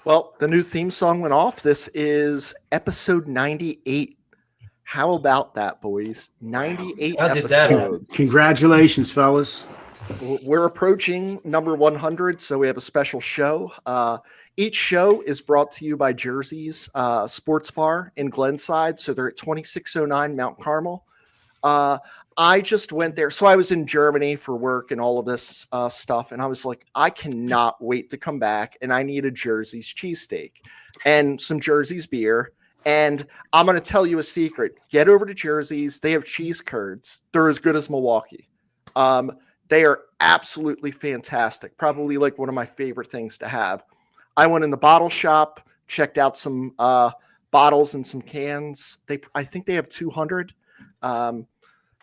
Well, the new theme song went off. This is episode 98. How about that, boys? 98 How did that episodes. Congratulations, fellas. We're approaching number 100, so we have a special show. Each show is brought to you by Jersey's Sports Bar in Glenside. So they're at 2609 Mount Carmel. I just went there. So I was in Germany for work and all of this stuff. And I was like, I cannot wait to come back. And I need a Jersey's cheesesteak and some Jersey's beer. And I'm going to tell you a secret. Get over to Jersey's. They have cheese curds. They're as good as Milwaukee. They are absolutely fantastic. Probably like one of my favorite things to have. I went in the bottle shop, checked out some bottles and some cans. I think they have 200.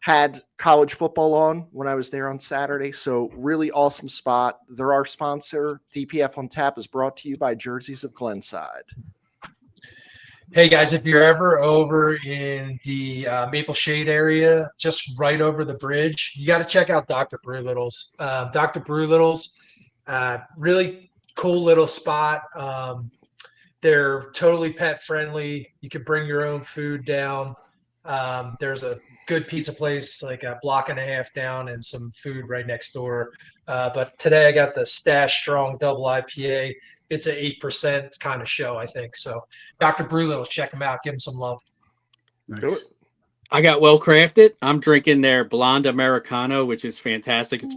Had college football on when I was there on Saturday. So really awesome spot. They're our sponsor. DPF on Tap is brought to you by Jerseys of Glenside. Hey guys, if you're ever over in the Maple Shade area, just right over the bridge, you got to check out Dr. Brewlittle's. Dr. Brewlittle's, really cool little spot. They're totally pet friendly. You can bring your own food down. There's a good pizza place like a block and a half down and some food right next door. But today I got the Stash Strong Double IPA. It's an 8% kind of show, I think. So Dr. Brulittle, check them out. Give them some love. Nice. I got Well Crafted. I'm drinking their Blonde Americano, which is fantastic. It's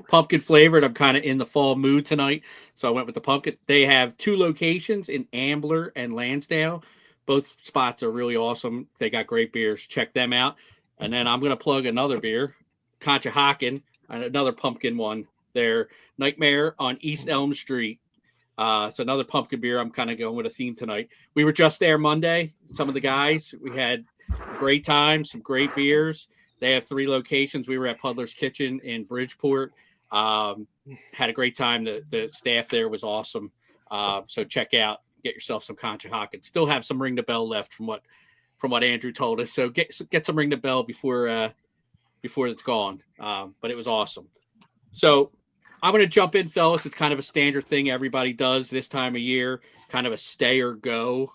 pumpkin flavored. I'm kind of in the fall mood tonight, so I went with the pumpkin. They have 2 locations in Ambler and Lansdale. Both spots are really awesome. They got great beers. Check them out. And then I'm going to plug another beer, Conshohocken, another pumpkin one. They're Nightmare on East Elm Street. It's another pumpkin beer. I'm kind of going with a theme tonight. We were just there Monday. Some of the guys, we had a great time, some great beers. They have 3 locations. We were at Puddler's Kitchen in Bridgeport. Had a great time. The staff there was awesome. So check get yourself some Conshohocken. Still have some Ring the Bell left from what Andrew told us. So get some Ring the Bell before it's gone. But it was awesome. So I'm going to jump in, fellas. It's kind of a standard thing everybody does this time of year, kind of a stay or go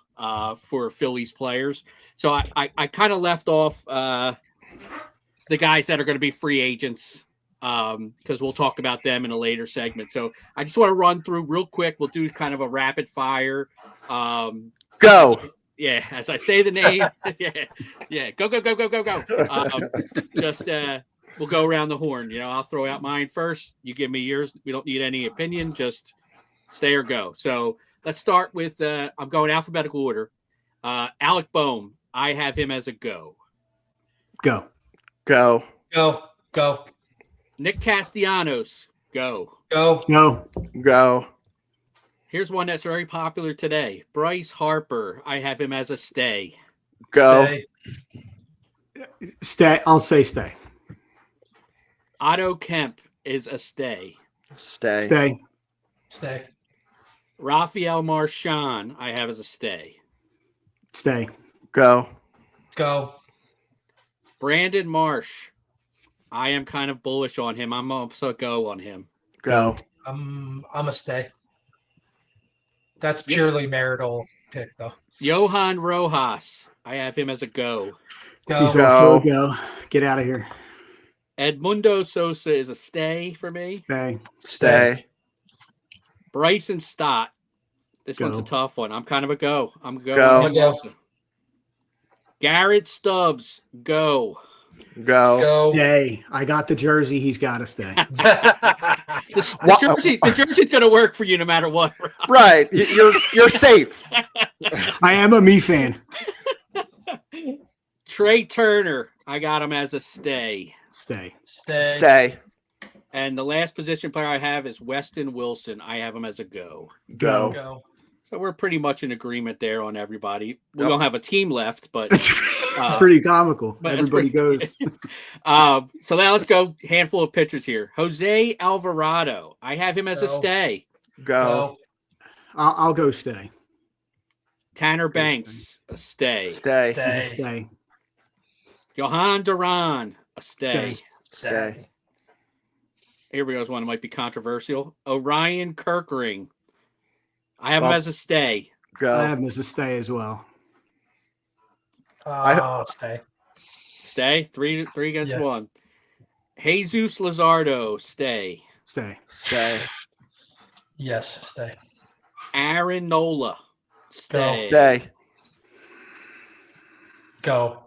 for Phillies players. So I kind of left off the guys that are going to be free agents because we'll talk about them in a later segment. So I just want to run through real quick. We'll do kind of a rapid fire. Go. As I say the name. Go. We'll go around the horn. I'll throw out mine first. You give me yours. We don't need any opinion. Just stay or go. So let's start with, I'm going alphabetical order. Alec Boehm. I have him as a go. Go. Go. Go. Go. Nick Castellanos. Go. Go. Go. Go. Here's one that's very popular today. Bryce Harper. I have him as a stay. Go. Stay. Stay. I'll say stay. Otto Kemp is a stay. Stay. Stay. Stay. Rafael Marchand, I have as a stay. Stay. Go. Go. Brandon Marsh, I am kind of bullish on him. I'm also a go on him. Go. I'm a stay. That's purely marital pick, though. Johan Rojas, I have him as a go. Go. He's also a go. Get out of here. Edmundo Sosa is a stay for me. Stay. Stay. Bryson Stott. This Go. one's a tough one. I'm kind of a go. I'm a go. Go. on him also. Garrett Stubbs, go. Go. Go. Stay. I got the jersey. He's got to stay. The jersey's going to work for you no matter what. Right. You're safe. I am a me fan. Trey Turner, I got him as a stay. Stay. Stay. Stay. And the last position player I have is Weston Wilson. I have him as a go. Go. Go. So we're pretty much in agreement there on everybody. We Yep. don't have a team left, but It's pretty comical. but it's Everybody pretty- goes. so now let's go handful of pitchers here. Jose Alvarado. I have him as a Go. stay. Go. I'll go stay. Tanner Go Banks, a stay. Stay. He's a Stay. stay. Johan Duran, a stay. Stay. Stay. Here we go. One that might be controversial. Orion Kirkring. I have him as a stay. Go. I have him as a stay as well. Stay. Stay. Three against Yeah. one. Jesus Luzardo, stay. Stay. Yes, stay. Aaron Nola, stay. Stay. Go.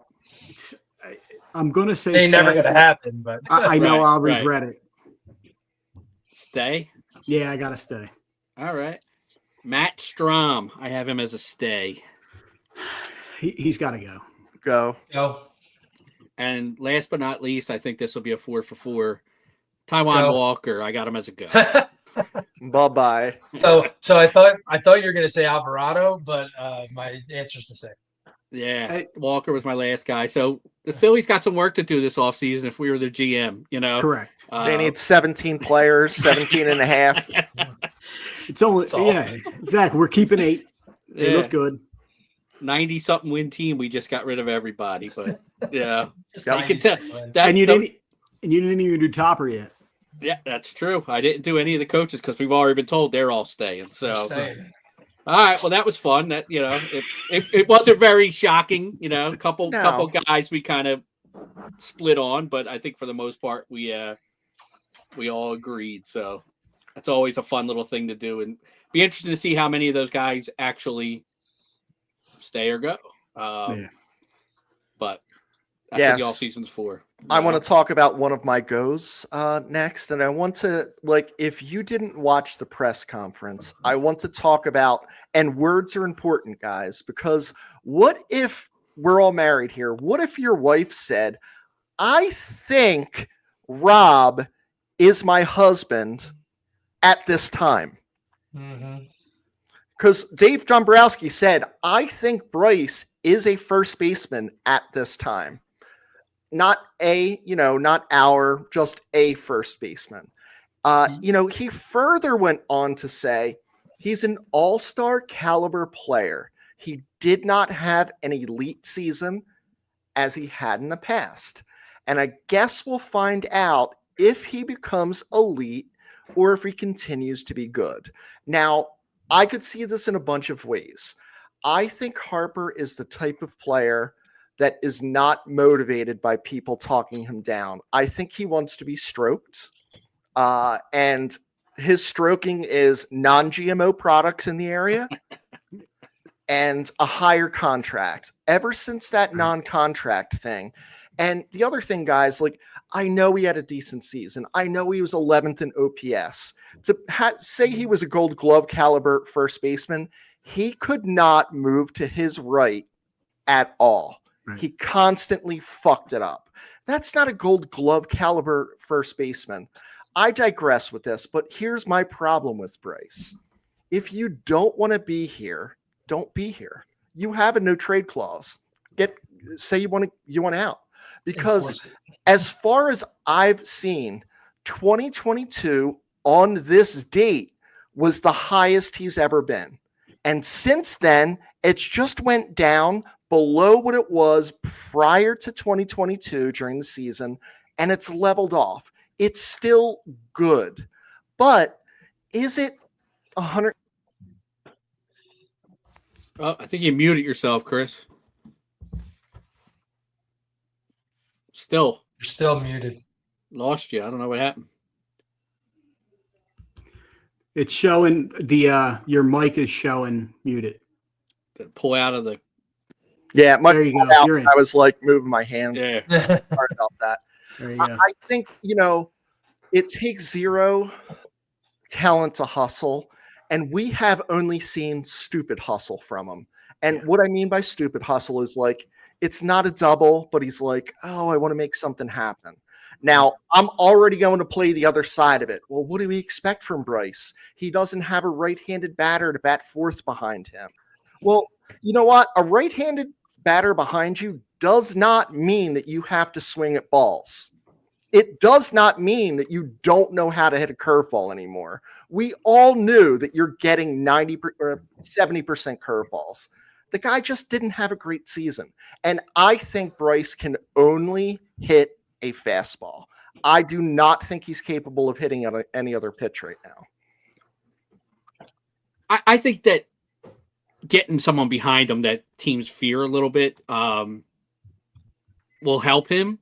I'm going to say Ain't stay. never gonna happen, but I know Right, I'll right. regret it. Stay. Yeah, I got to stay. All right. Matt Strom, I have him as a stay. He's got to go. Go. go. And last but not least, I think this will be a 4 for 4. Taiwan Go. Walker, I got him as a go. Bye-bye. So I thought you were gonna say Alvarado, but my answer's the same. Yeah, Walker was my last guy. So the Phillies got some work to do this offseason if we were the GM, you know. Correct. They need 17 players, 17 and a half. It's only, That's all. yeah, exactly. We're keeping 8. They look good. 90-something win team. We just got rid of everybody, but yeah. Just Yeah, you can tell 96 wins. that, And you didn't even do Topper yet. Yeah, that's true. I didn't do any of the coaches because we've already been told they're all staying. So, Staying. all right. Well, that was fun. That it wasn't very shocking. You know, a couple guys we kind of split on, but I think for the most part we all agreed. So that's always a fun little thing to do, and be interesting to see how many of those guys actually stay or go. But that's what the off season's for. I want to talk about one of my goes next, and I want to, like, if you didn't watch the press conference, I want to talk about, and words are important, guys, because what if we're all married here? What if your wife said, I think Rob is my husband at this time? Mm-hmm. Because Dave Dombrowski said, I think Bryce is a first baseman at this time. Not just a first baseman. He further went on to say he's an all-star caliber player. He did not have an elite season as he had in the past. And I guess we'll find out if he becomes elite or if he continues to be good. Now, I could see this in a bunch of ways. I think Harper is the type of player that is not motivated by people talking him down. I think he wants to be stroked. And his stroking is non-GMO products in the area and a higher contract. Ever since that non-contract thing. And the other thing, guys, like, I know he had a decent season. I know he was 11th in OPS. To say he was a Gold Glove caliber first baseman, he could not move to his right at all. Right. He constantly fucked it up. That's not a Gold Glove caliber first baseman. I digress with this, but here's my problem with Bryce. If you don't want to be here, don't be here. You have a no trade clause. Say you want out. Because as far as I've seen, 2022 on this date was the highest he's ever been. And since then, it's just went down below what it was prior to 2022 during the season, and it's leveled off. It's still good. But is it 100? Oh, I think you muted yourself, Chris. You're still muted. Lost you. I don't know what happened. It's showing your mic is showing muted. Pull out of the. Yeah, there you go. You're in. I was like moving my hand. Yeah. Sorry about that. There you go. I think it takes zero talent to hustle, and we have only seen stupid hustle from him. And what I mean by stupid hustle is like, it's not a double, but he's like, oh, I want to make something happen. Now, I'm already going to play the other side of it. Well, what do we expect from Bryce? He doesn't have a right-handed batter to bat fourth behind him. Well, you know what? A right-handed batter behind you does not mean that you have to swing at balls. It does not mean that you don't know how to hit a curveball anymore. We all knew that you're getting 90 or 70% curveballs. The guy just didn't have a great season. And I think Bryce can only hit a fastball. I do not think he's capable of hitting any other pitch right now. I think that getting someone behind him that teams fear a little bit will help him.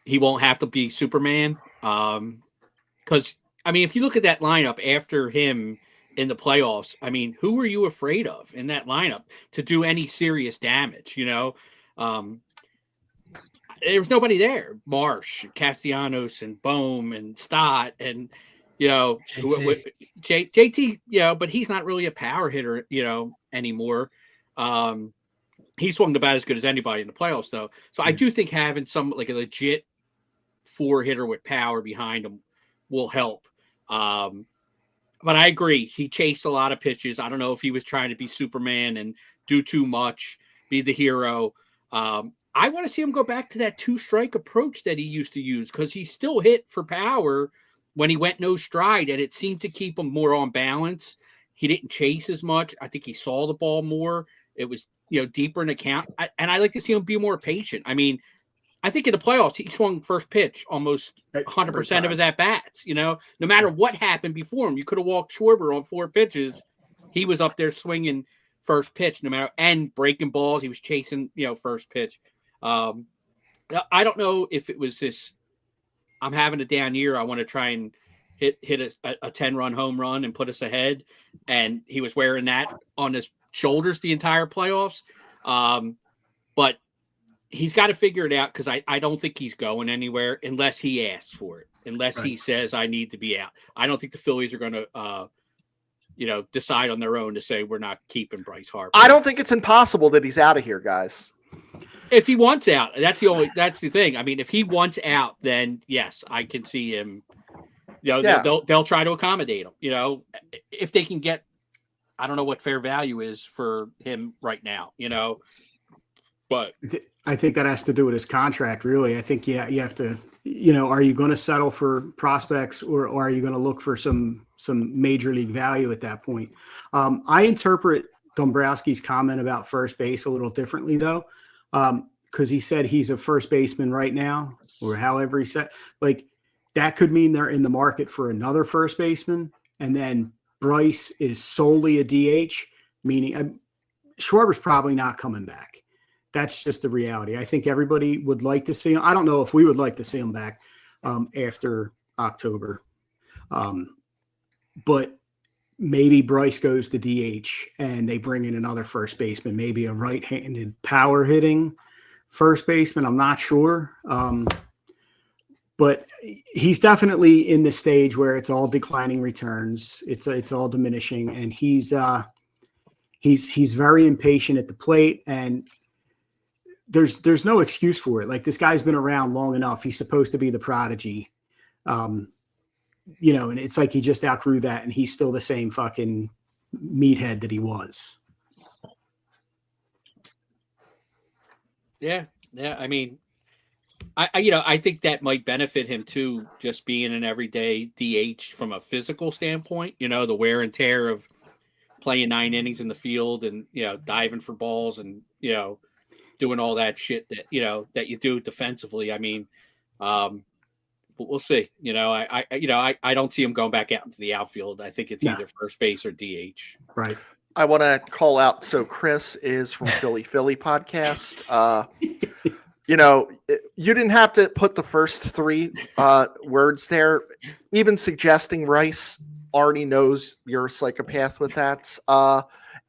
He won't have to be Superman. Because, I mean, if you look at that lineup after him in the playoffs, I mean, who were you afraid of in that lineup to do any serious damage? You know, there was nobody there. Marsh, Castellanos, and Bohm, and Stott, and, you know, JT, you know, but he's not really a power hitter, you know, anymore. He swung about as good as anybody in the playoffs, though. So I do think having some, like, a legit 4-hitter with power behind him will help. But I agree. He chased a lot of pitches. I don't know if he was trying to be Superman and do too much, be the hero. I want to see him go back to that 2-strike approach that he used to use, because he still hit for power when he went no stride, and it seemed to keep him more on balance. He didn't chase as much. I think he saw the ball more. It was, you know, deeper in the count. And I like to see him be more patient. I mean, I think in the playoffs, he swung first pitch almost 100% of his at-bats, you know, no matter what happened before him. You could have walked Schwarber on 4 pitches. He was up there swinging first pitch, no matter, and breaking balls. He was chasing, you know, first pitch. I don't know if it was this, I'm having a down year, I want to try and hit a 10-run home run and put us ahead. And he was wearing that on his shoulders the entire playoffs. But he's got to figure it out, because I don't think he's going anywhere unless he asks for it, unless he says, I need to be out. I don't think the Phillies are going to, you know, decide on their own to say, we're not keeping Bryce Harper. I don't think it's impossible that he's out of here, guys. If he wants out, that's the thing. I mean, if he wants out, then yes, I can see him, you know, they'll try to accommodate him, you know, if they can get, I don't know what fair value is for him right now, you know, but I think that has to do with his contract, really. I think you have to, you know, are you going to settle for prospects, or are you going to look for some major league value at that point? I interpret Dombrowski's comment about first base a little differently, though, because he said he's a first baseman right now, or however he said, like, that could mean they're in the market for another first baseman, and then Bryce is solely a DH, meaning Schwarber's probably not coming back. That's just the reality. I think everybody would like to see him. I don't know if we would like to see him back after October. But maybe Bryce goes to DH and they bring in another first baseman, maybe a right-handed power hitting first baseman. I'm not sure. But he's definitely in the stage where it's all declining returns. It's all diminishing, and he's very impatient at the plate, and there's no excuse for it. Like, this guy's been around long enough. He's supposed to be the prodigy. You know, and it's like he just outgrew that, and he's still the same fucking meathead that he was. Yeah. I mean, I think that might benefit him too, just being an everyday DH from a physical standpoint. You know, the wear and tear of playing 9 innings in the field, and, you know, diving for balls, and, you know, doing all that shit that, you know, that you do defensively. I mean, but we'll see. You know, I don't see him going back out into the outfield. I think it's either first base or DH. Right. I want to call out. So Chris is from Philly podcast. You know, you didn't have to put the first 3 words there. Even suggesting Rice already knows you're a psychopath with that.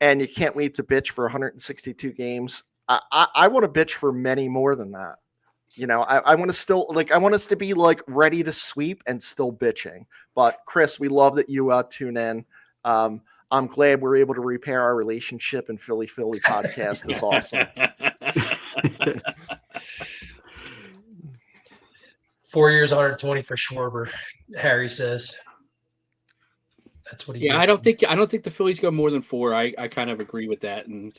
And you can't wait to bitch for 162 games. I want to bitch for many more than that. You know, I want to still, like, I want us to be, like, ready to sweep and still bitching. But Chris, we love that you tune in. I'm glad we're able to repair our relationship, and Philly podcast is awesome. 4 years, 120 for Schwarber, Harry says. That's what he. Yeah, I don't think the Phillies go more than 4. I kind of agree with that, and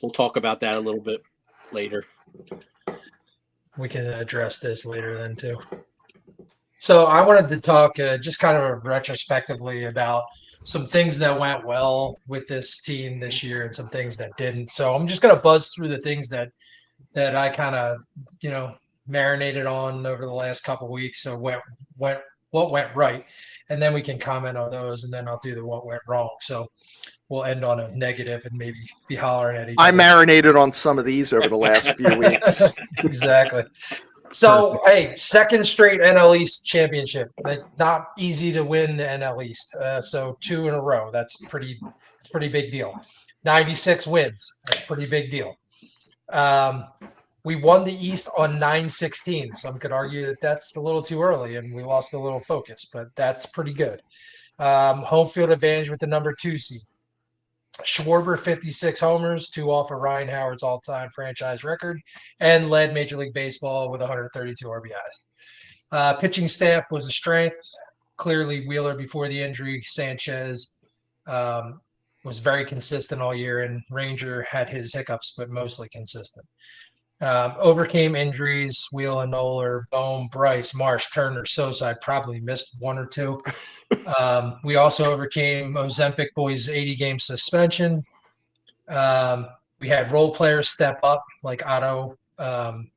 we'll talk about that a little bit later. We can address this later then too. So I wanted to talk just kind of retrospectively about some things that went well with this team this year and some things that didn't. So I'm just going to buzz through the things that I kind of, you know, marinated on over the last couple of weeks. So went what went right, and then we can comment on those, and then I'll do the what went wrong. So we'll end on a negative and maybe be hollering at each I other. marinated on some of these over the last few weeks. Exactly. So, hey, second straight NL East championship. Like, not easy to win the NL East. So 2 in a row. That's pretty big deal. 96 wins. That's a pretty big deal. We won the East on 9-16. Some could argue that that's a little too early and we lost a little focus, but that's pretty good. Home field advantage with the number 2 seed. Schwarber, 56 homers, 2 off of Ryan Howard's all-time franchise record, and led Major League Baseball with 132 RBIs. Pitching staff was a strength. Clearly, Wheeler before the injury. Sanchez was very consistent all year, and Ranger had his hiccups, but mostly consistent. Overcame injuries. Wheel and Noller, Bohm, Bryce, Marsh, Turner, Sosa. I probably missed 1 or 2. We also overcame Ozempic boys' 80-game suspension. We had role players step up like Otto,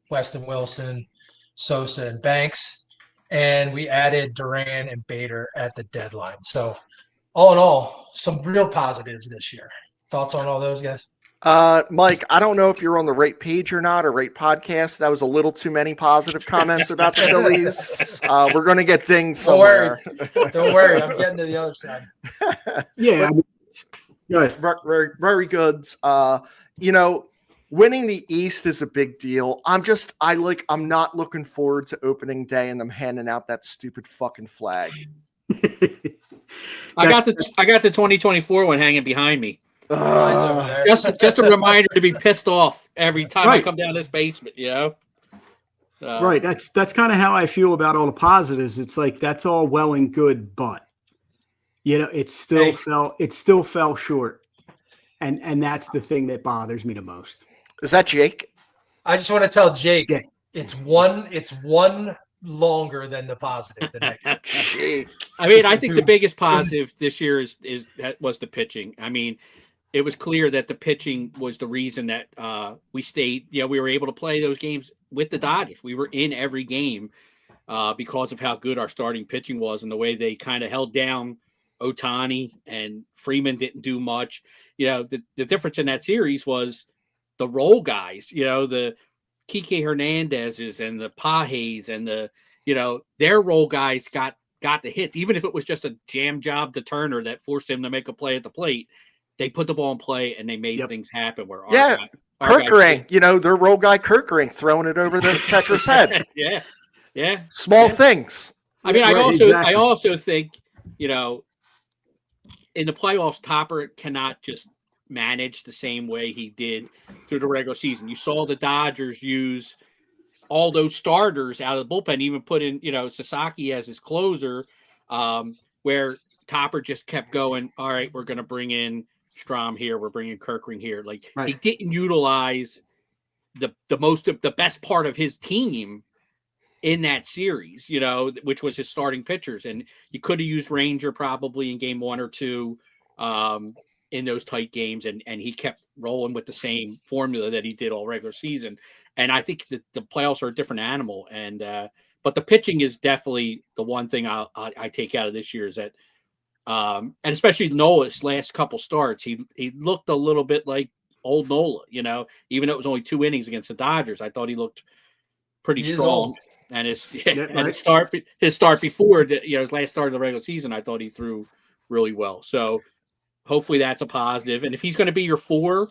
Weston Wilson, Sosa, and Banks. And we added Duran and Bader at the deadline. So all in all, some real positives this year. Thoughts on all those, guys? Mike, I don't know if you're on the right page or not, or right podcast. That was a little too many positive comments about the Phillies. We're going to get dinged somewhere. Don't worry. I'm getting to the other side. Yeah. Good. Very, very good. Winning the East is a big deal. I'm not looking forward to opening day and them handing out that stupid fucking flag. I got the 2024 one hanging behind me. Mine's over there. Just a reminder to be pissed off every time I come down this basement, Right. That's kind of how I feel about all the positives. It's like that's all well and good, but it still fell short. And that's the thing that bothers me the most. Is that Jake? I just want to tell Jake it's one longer than the positive, the negative. I mean, I think the biggest positive this year was the pitching. I mean, it was clear that the pitching was the reason that we stayed. We were able to play those games with the Dodgers. We were in every game because of how good our starting pitching was and the way they kind of held down Ohtani, and Freeman didn't do much. The difference in that series was the role guys, the Kike Hernandez's and the Pajes and their role guys got the hits, even if it was just a jam job to Turner that forced him to make a play at the plate. They put the ball in play and they made things happen. Where Kirkering, their role guy Kirkering throwing it over the catcher's head. Yeah. Small things. I mean, Exactly. I also think in the playoffs, Topper cannot just manage the same way he did through the regular season. You saw the Dodgers use all those starters out of the bullpen, even put in, Sasaki as his closer, where Topper just kept going, all right, we're going to bring in Strom here. We're bringing Kirkring here. He didn't utilize the best part of his team in that series, which was his starting pitchers. And you could have used Ranger probably in game 1 or 2 in those tight games. And he kept rolling with the same formula that he did all regular season. And I think that the playoffs are a different animal. And, but the pitching is definitely the one thing I take out of this year is that, and especially Nola's last couple starts, he looked a little bit like old Nola, even though it was only 2 innings against the Dodgers. I thought he looked pretty strong. And his start before his last start of the regular season, I thought he threw really well. So hopefully that's a positive. And if he's going to be your 4,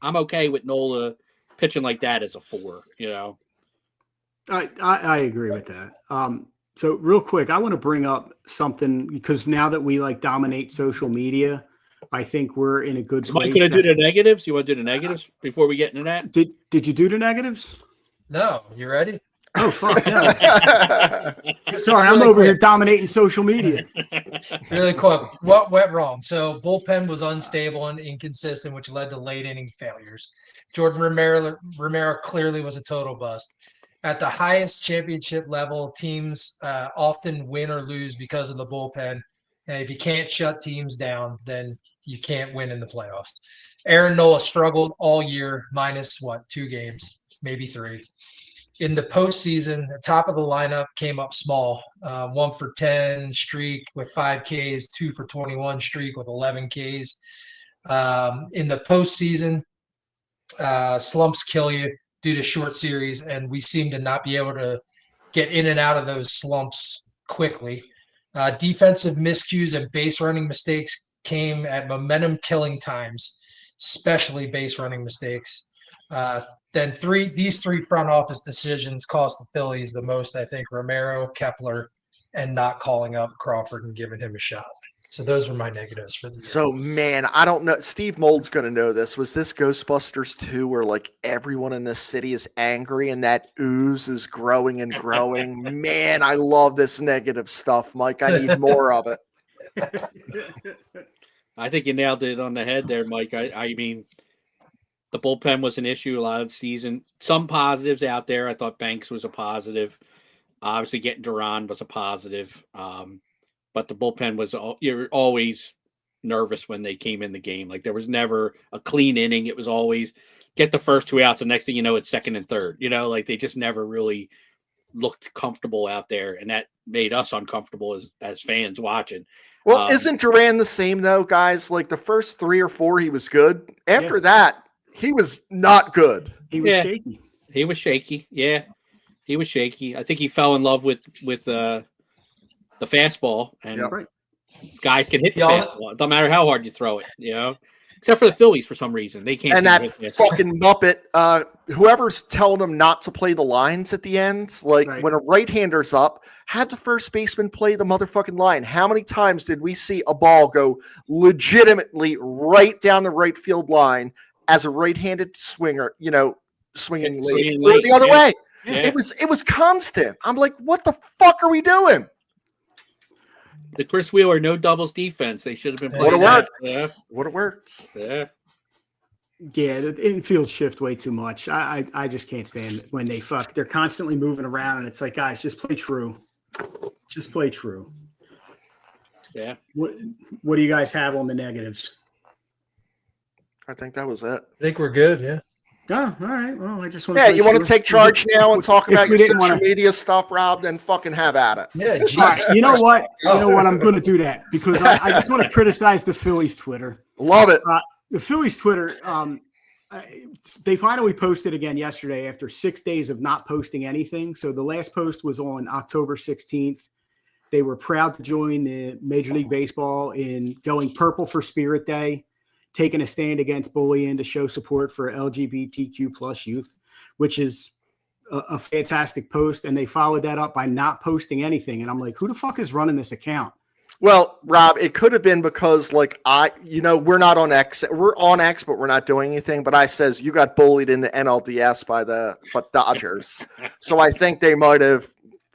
I'm okay with Nola pitching like that as a 4. I agree with that. So real quick, I want to bring up something because now that we dominate social media, I think we're in a good place. Mike, going to do the negatives? You want to do the negatives before we get into that? Did you do the negatives? No. You ready? Oh, fuck no. Sorry, I'm over here dominating social media. Really quick. What went wrong? So bullpen was unstable and inconsistent, which led to late inning failures. Jordan Romero clearly was a total bust. At the highest championship level, teams often win or lose because of the bullpen. And if you can't shut teams down, then you can't win in the playoffs. Aaron Nola struggled all year, minus 2 games, maybe 3. in the postseason, the top of the lineup came up small. 1 for 10 streak with 5 Ks, 2 for 21 streak with 11 Ks. In the postseason, slumps kill you due to short series, and we seem to not be able to get in and out of those slumps quickly. Defensive miscues and base running mistakes came at momentum-killing times, especially base running mistakes. Then these three front office decisions cost the Phillies the most, I think: Romero, Kepler, and not calling up Crawford and giving him a shot. So those are my negatives for the year. So, man, I don't know. Steve Mold's going to know this. Was this Ghostbusters 2 where, like, everyone in this city is angry and that ooze is growing and growing? Man, I love this negative stuff, Mike. I need more of it. I think you nailed it on the head there, Mike. I mean, the bullpen was an issue a lot of the season. Some positives out there. I thought Banks was a positive. Obviously, getting Duran was a positive. But the bullpen was, you're always nervous when they came in the game. Like, there was never a clean inning. It was always get the first 2 outs. And next thing you know, it's second and third. You know, like, they just never really looked comfortable out there. And that made us uncomfortable as fans watching. Well, isn't Duran the same, though, guys? Like, the first 3 or 4, he was good. After that, he was not good. He was shaky. He was shaky. Yeah. He was shaky. I think he fell in love with the fastball, and guys can hit the fastball. It doesn't matter how hard you throw it, you know, except for the Phillies for some reason. They can't. And that fucking Muppet, whoever's telling them not to play the lines at the end, like when a right-hander's up, had the first baseman play the motherfucking line. How many times did we see a ball go legitimately right down the right field line as a right-handed swinger, you know, swinging late or the other way? Yeah. It was constant. I'm like, what the fuck are we doing? The Chris Wheeler no doubles defense. They should have been playing. Would have worked. Yeah. Yeah, the infield shift way too much. I just can't stand it when they fuck. They're constantly moving around, and it's like, guys, just play true. Just play true. Yeah. What do you guys have on the negatives? I think that was it. I think we're good. Yeah. Oh, all right. Well, I just want to. Yeah, you want to take charge now and talk about your social media stuff, Rob? Then fucking have at it. Yeah. All right, you know what? You know what? I'm going to do that because I just want to criticize the Phillies Twitter. Love it. The Phillies Twitter. They finally posted again yesterday after 6 days of not posting anything. So the last post was on October 16th. They were proud to join the Major League Baseball in going purple for Spirit Day, taking a stand against bullying to show support for LGBTQ plus youth, which is a fantastic post. And they followed that up by not posting anything. And I'm like, who the fuck is running this account? Well, Rob, it could have been because we're not on X. We're on X, but we're not doing anything. But I says you got bullied in the NLDS by the Dodgers. So I think they might have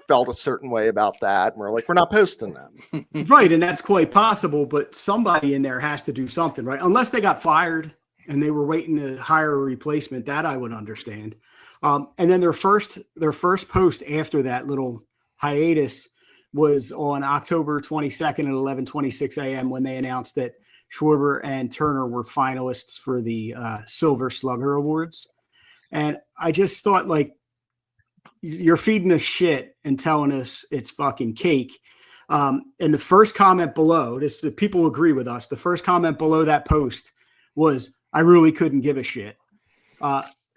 felt a certain way about that. And we're like, we're not posting them. Right. And that's quite possible, but somebody in there has to do something, right? Unless they got fired and they were waiting to hire a replacement, that I would understand. And then their first post after that little hiatus was on October 22nd at 11:26 a.m. when they announced that Schwarber and Turner were finalists for the Silver Slugger Awards. And I just thought, like, you're feeding us shit and telling us it's fucking cake. And the first comment below, people agree with us. The first comment below that post was, I really couldn't give a shit.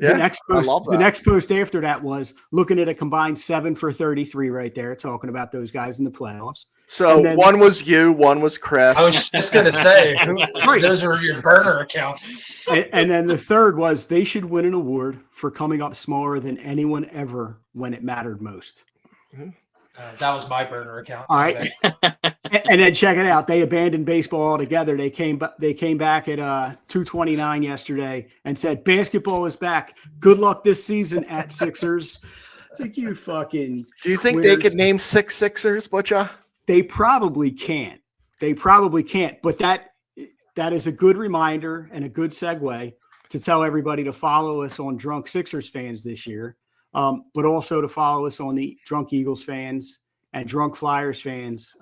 The next post after that was looking at a combined 7 for 33 right there, talking about those guys in the playoffs. So then, one was you, one was Chris. I was just going to say, those are your burner accounts. And then the third was they should win an award for coming up smaller than anyone ever when it mattered most. Mm-hmm. That was my burner account. All right. And then check it out. They abandoned baseball altogether. They came back at 2:29 yesterday and said, basketball is back. Good luck this season at Sixers. It's like, you fucking. Do you think they could name 6 Sixers, Butcha? They probably can't. But that is a good reminder and a good segue to tell everybody to follow us on Drunk Sixers fans this year. But also to follow us on the Drunk Eagles fans and Drunk Flyers fans,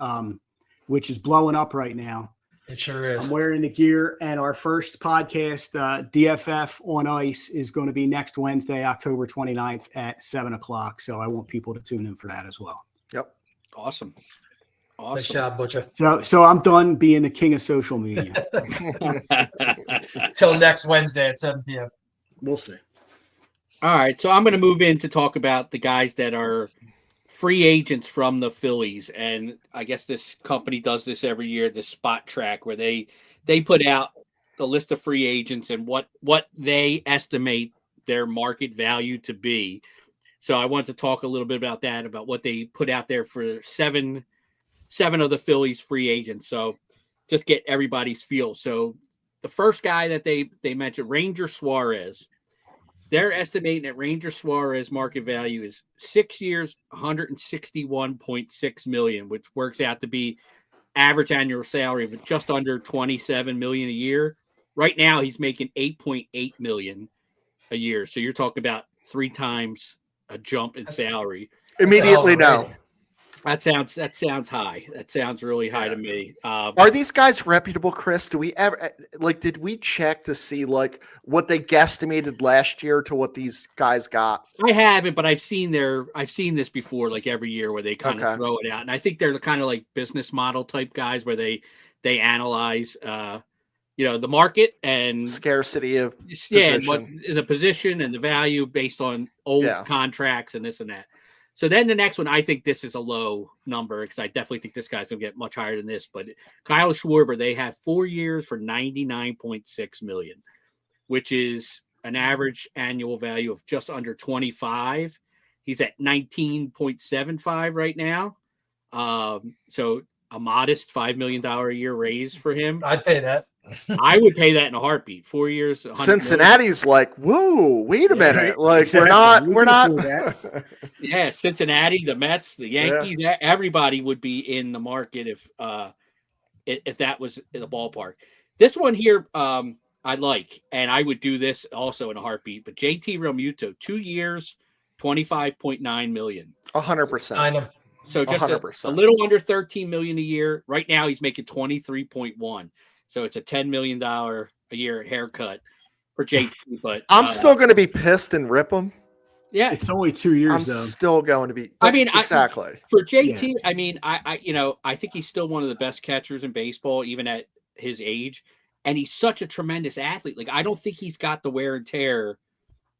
which is blowing up right now. It sure is. I'm wearing the gear, and our first podcast, DFF on Ice, is going to be next Wednesday, October 29th at 7:00. So I want people to tune in for that as well. Yep. Awesome. Nice job, Butcha. So I'm done being the king of social media. Till next Wednesday at 7 p.m. We'll see. All right, so I'm going to move in to talk about the guys that are free agents from the Phillies, and I guess this company does this every year, the Spotrac, where they put out a list of free agents and what they estimate their market value to be. So I want to talk a little bit about that, about what they put out there for seven of the Phillies free agents. So just get everybody's feel. So the first guy that they mentioned, Ranger Suarez. They're estimating that Ranger Suarez market value is 6 years, $161.6 million, which works out to be average annual salary of just under $27 million a year. Right now, he's making $8.8 million a year. So you're talking about 3 times a jump in salary. Immediately no. That sounds high. That sounds really high to me. Are these guys reputable, Chris? Do we ever did we check to see what they guesstimated last year to what these guys got? I haven't, but I've seen this before, like every year where they kind of throw it out. And I think they're the kind of like business model type guys where they analyze the market and scarcity of position. And the position and the value based on old contracts and this and that. So then the next one, I think this is a low number because I definitely think this guy's going to get much higher than this. But Kyle Schwarber, they have 4 years for $99.6 million, which is an average annual value of just under 25. He's at 19.75 right now. So a modest $5 million a year raise for him. I'd pay that. I would pay that in a heartbeat. 4 years. Cincinnati's like, whoa, wait a minute. Like we're not. Yeah, Cincinnati, the Mets, the Yankees, everybody would be in the market if that was in the ballpark. This one here, I like, and I would do this also in a heartbeat. But JT Realmuto, 2 years, $25.9 million. 100%. So just a little under $13 million a year. Right now, he's making 23.1. So it's a $10 million a year haircut for JT. But I'm still going to be pissed and rip him. Yeah, it's only 2 years. I'm still going to be. Exactly. For JT, I mean, I think he's still one of the best catchers in baseball, even at his age, and he's such a tremendous athlete. Like I don't think he's got the wear and tear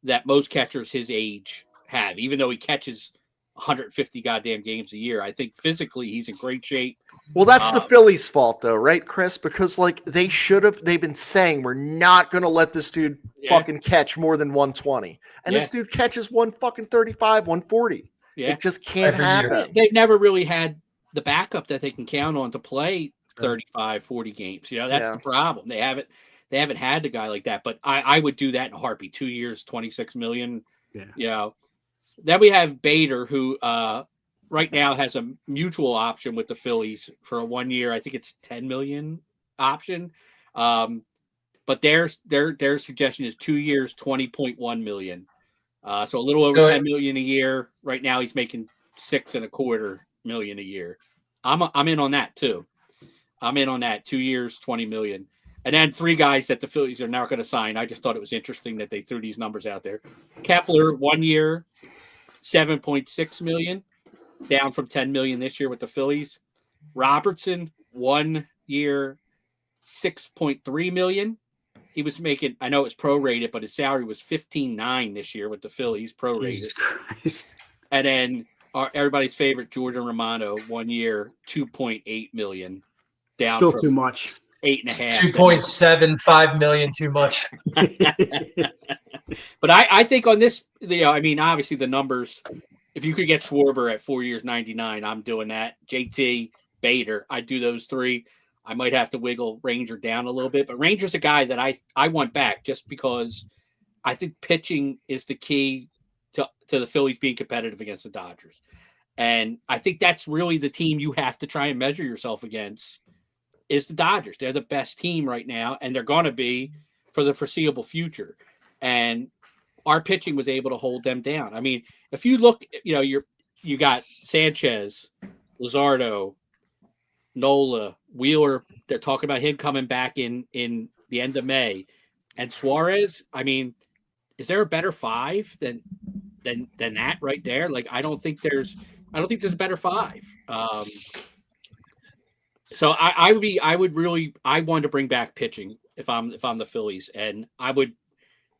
that most catchers his age have, even though he catches 150 goddamn games a year. I think physically he's in great shape. Well, that's the Phillies' fault, though, right, Chris? Because they've been saying we're not going to let this dude fucking catch more than 120, and this dude catches 135, 140. Yeah, it just can't happen. They've never really had the backup that they can count on to play 35, 40 games. That's the problem. They haven't had the guy like that. But I would do that in a heartbeat. 2 years, $26 million. Yeah. Then we have Bader, who right now has a mutual option with the Phillies for a 1 year. I think it's $10 million option. But their suggestion is 2 years, $20.1 million. So a little over $10 million a year. Right now he's making $6.25 million a year. I'm in on that too. I'm in on that. 2 years, $20 million. And then 3 guys that the Phillies are now going to sign. I just thought it was interesting that they threw these numbers out there. Kepler, 1 year, $7.6 million, down from $10 million this year with the Phillies. Robertson, 1 year, $6.3 million. He was making, I know it's prorated, but his salary was $15.9 this year with the Phillies, prorated. Jesus Christ. And then everybody's favorite, Jordan Romano, 1 year, $2.8 million, down still from too much. 8.5. 2.75 million too much. But I think on this, I mean, obviously the numbers, if you could get Schwarber at 4 years, 99, I'm doing that. JT, Bader, I'd do those 3. I might have to wiggle Ranger down a little bit, but Ranger's a guy that I want back just because I think pitching is the key to the Phillies being competitive against the Dodgers. And I think that's really the team you have to try and measure yourself against is the Dodgers. They're the best team right now, and they're going to be for the foreseeable future. And our pitching was able to hold them down. I mean, if you look, you got Sanchez, Luzardo, Nola, Wheeler, they're talking about him coming back in the end of May. And Suarez, I mean, is there a better 5 than that right there? Like, I don't think there's a better 5. So I wanted to bring back pitching if I'm the Phillies, and I would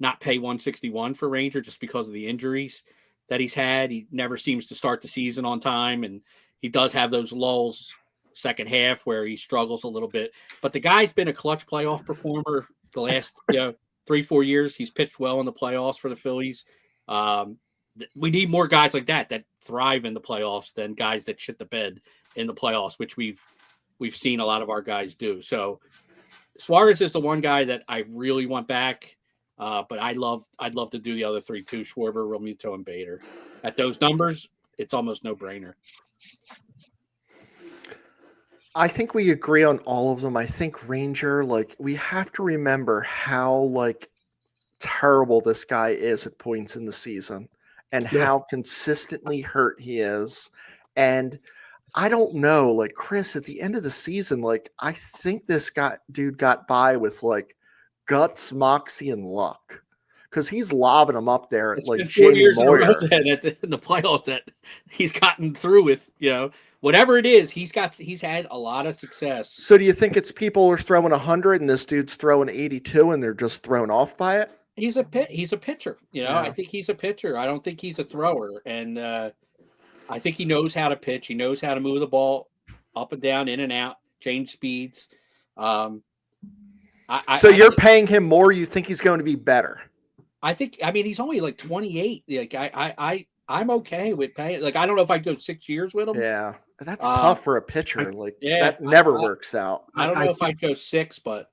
not pay 161 for Ranger just because of the injuries that he's had. He never seems to start the season on time, and he does have those lulls second half where he struggles a little bit. But the guy's been a clutch playoff performer the last 3-4 years. He's pitched well in the playoffs for the Phillies. We need more guys like that thrive in the playoffs than guys that shit the bed in the playoffs, which we've seen a lot of our guys do. So Suarez is the one guy that I really want back. But I'd love to do the other 3 too: Schwarber, Realmuto, and Bader. At those numbers, it's almost no brainer. I think we agree on all of them. I think Ranger, like, we have to remember how, like, terrible this guy is at points in the season and how consistently hurt he is. And I don't know, like, Chris, at the end of the season, like, I think this dude got by with, like, guts, moxie, and luck, because he's lobbing them up there at, like, Jamie Moyer in the playoffs that he's gotten through with, whatever it is. He's had a lot of success. So do you think it's people are throwing 100 and this dude's throwing 82 and they're just thrown off by it? He's a pitcher. I think he's a pitcher. I don't think he's a thrower, and I think he knows how to pitch. He knows how to move the ball up and down, in and out, change speeds. So you're paying him more. You think he's going to be better? I mean, he's only like 28. Like I'm okay with paying. Like, I don't know if I'd go 6 years with him. Yeah, that's tough for a pitcher. That never works out. I don't know if I'd go 6, but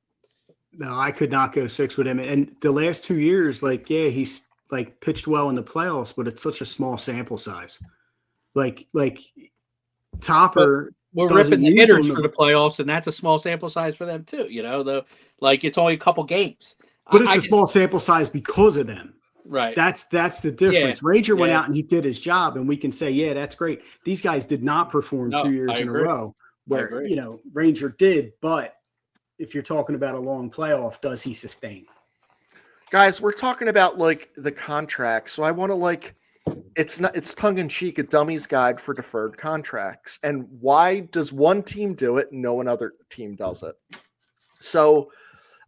no, I could not go 6 with him. And the last 2 years, he's like pitched well in the playoffs, but it's such a small sample size. Like Topper. We're ripping the hitters for the playoffs, and that's a small sample size for them too. It's only a couple games. But it's a small sample size because of them. Right. That's the difference. Yeah. Ranger went out and he did his job, and we can say, yeah, that's great. These guys did not perform 2 years in a row where, Ranger did. But if you're talking about a long playoff, does he sustain? Guys, we're talking about, like, the contract. So I want to, it's tongue in cheek, a dummy's guide for deferred contracts. And why does one team do it and no another team does it? So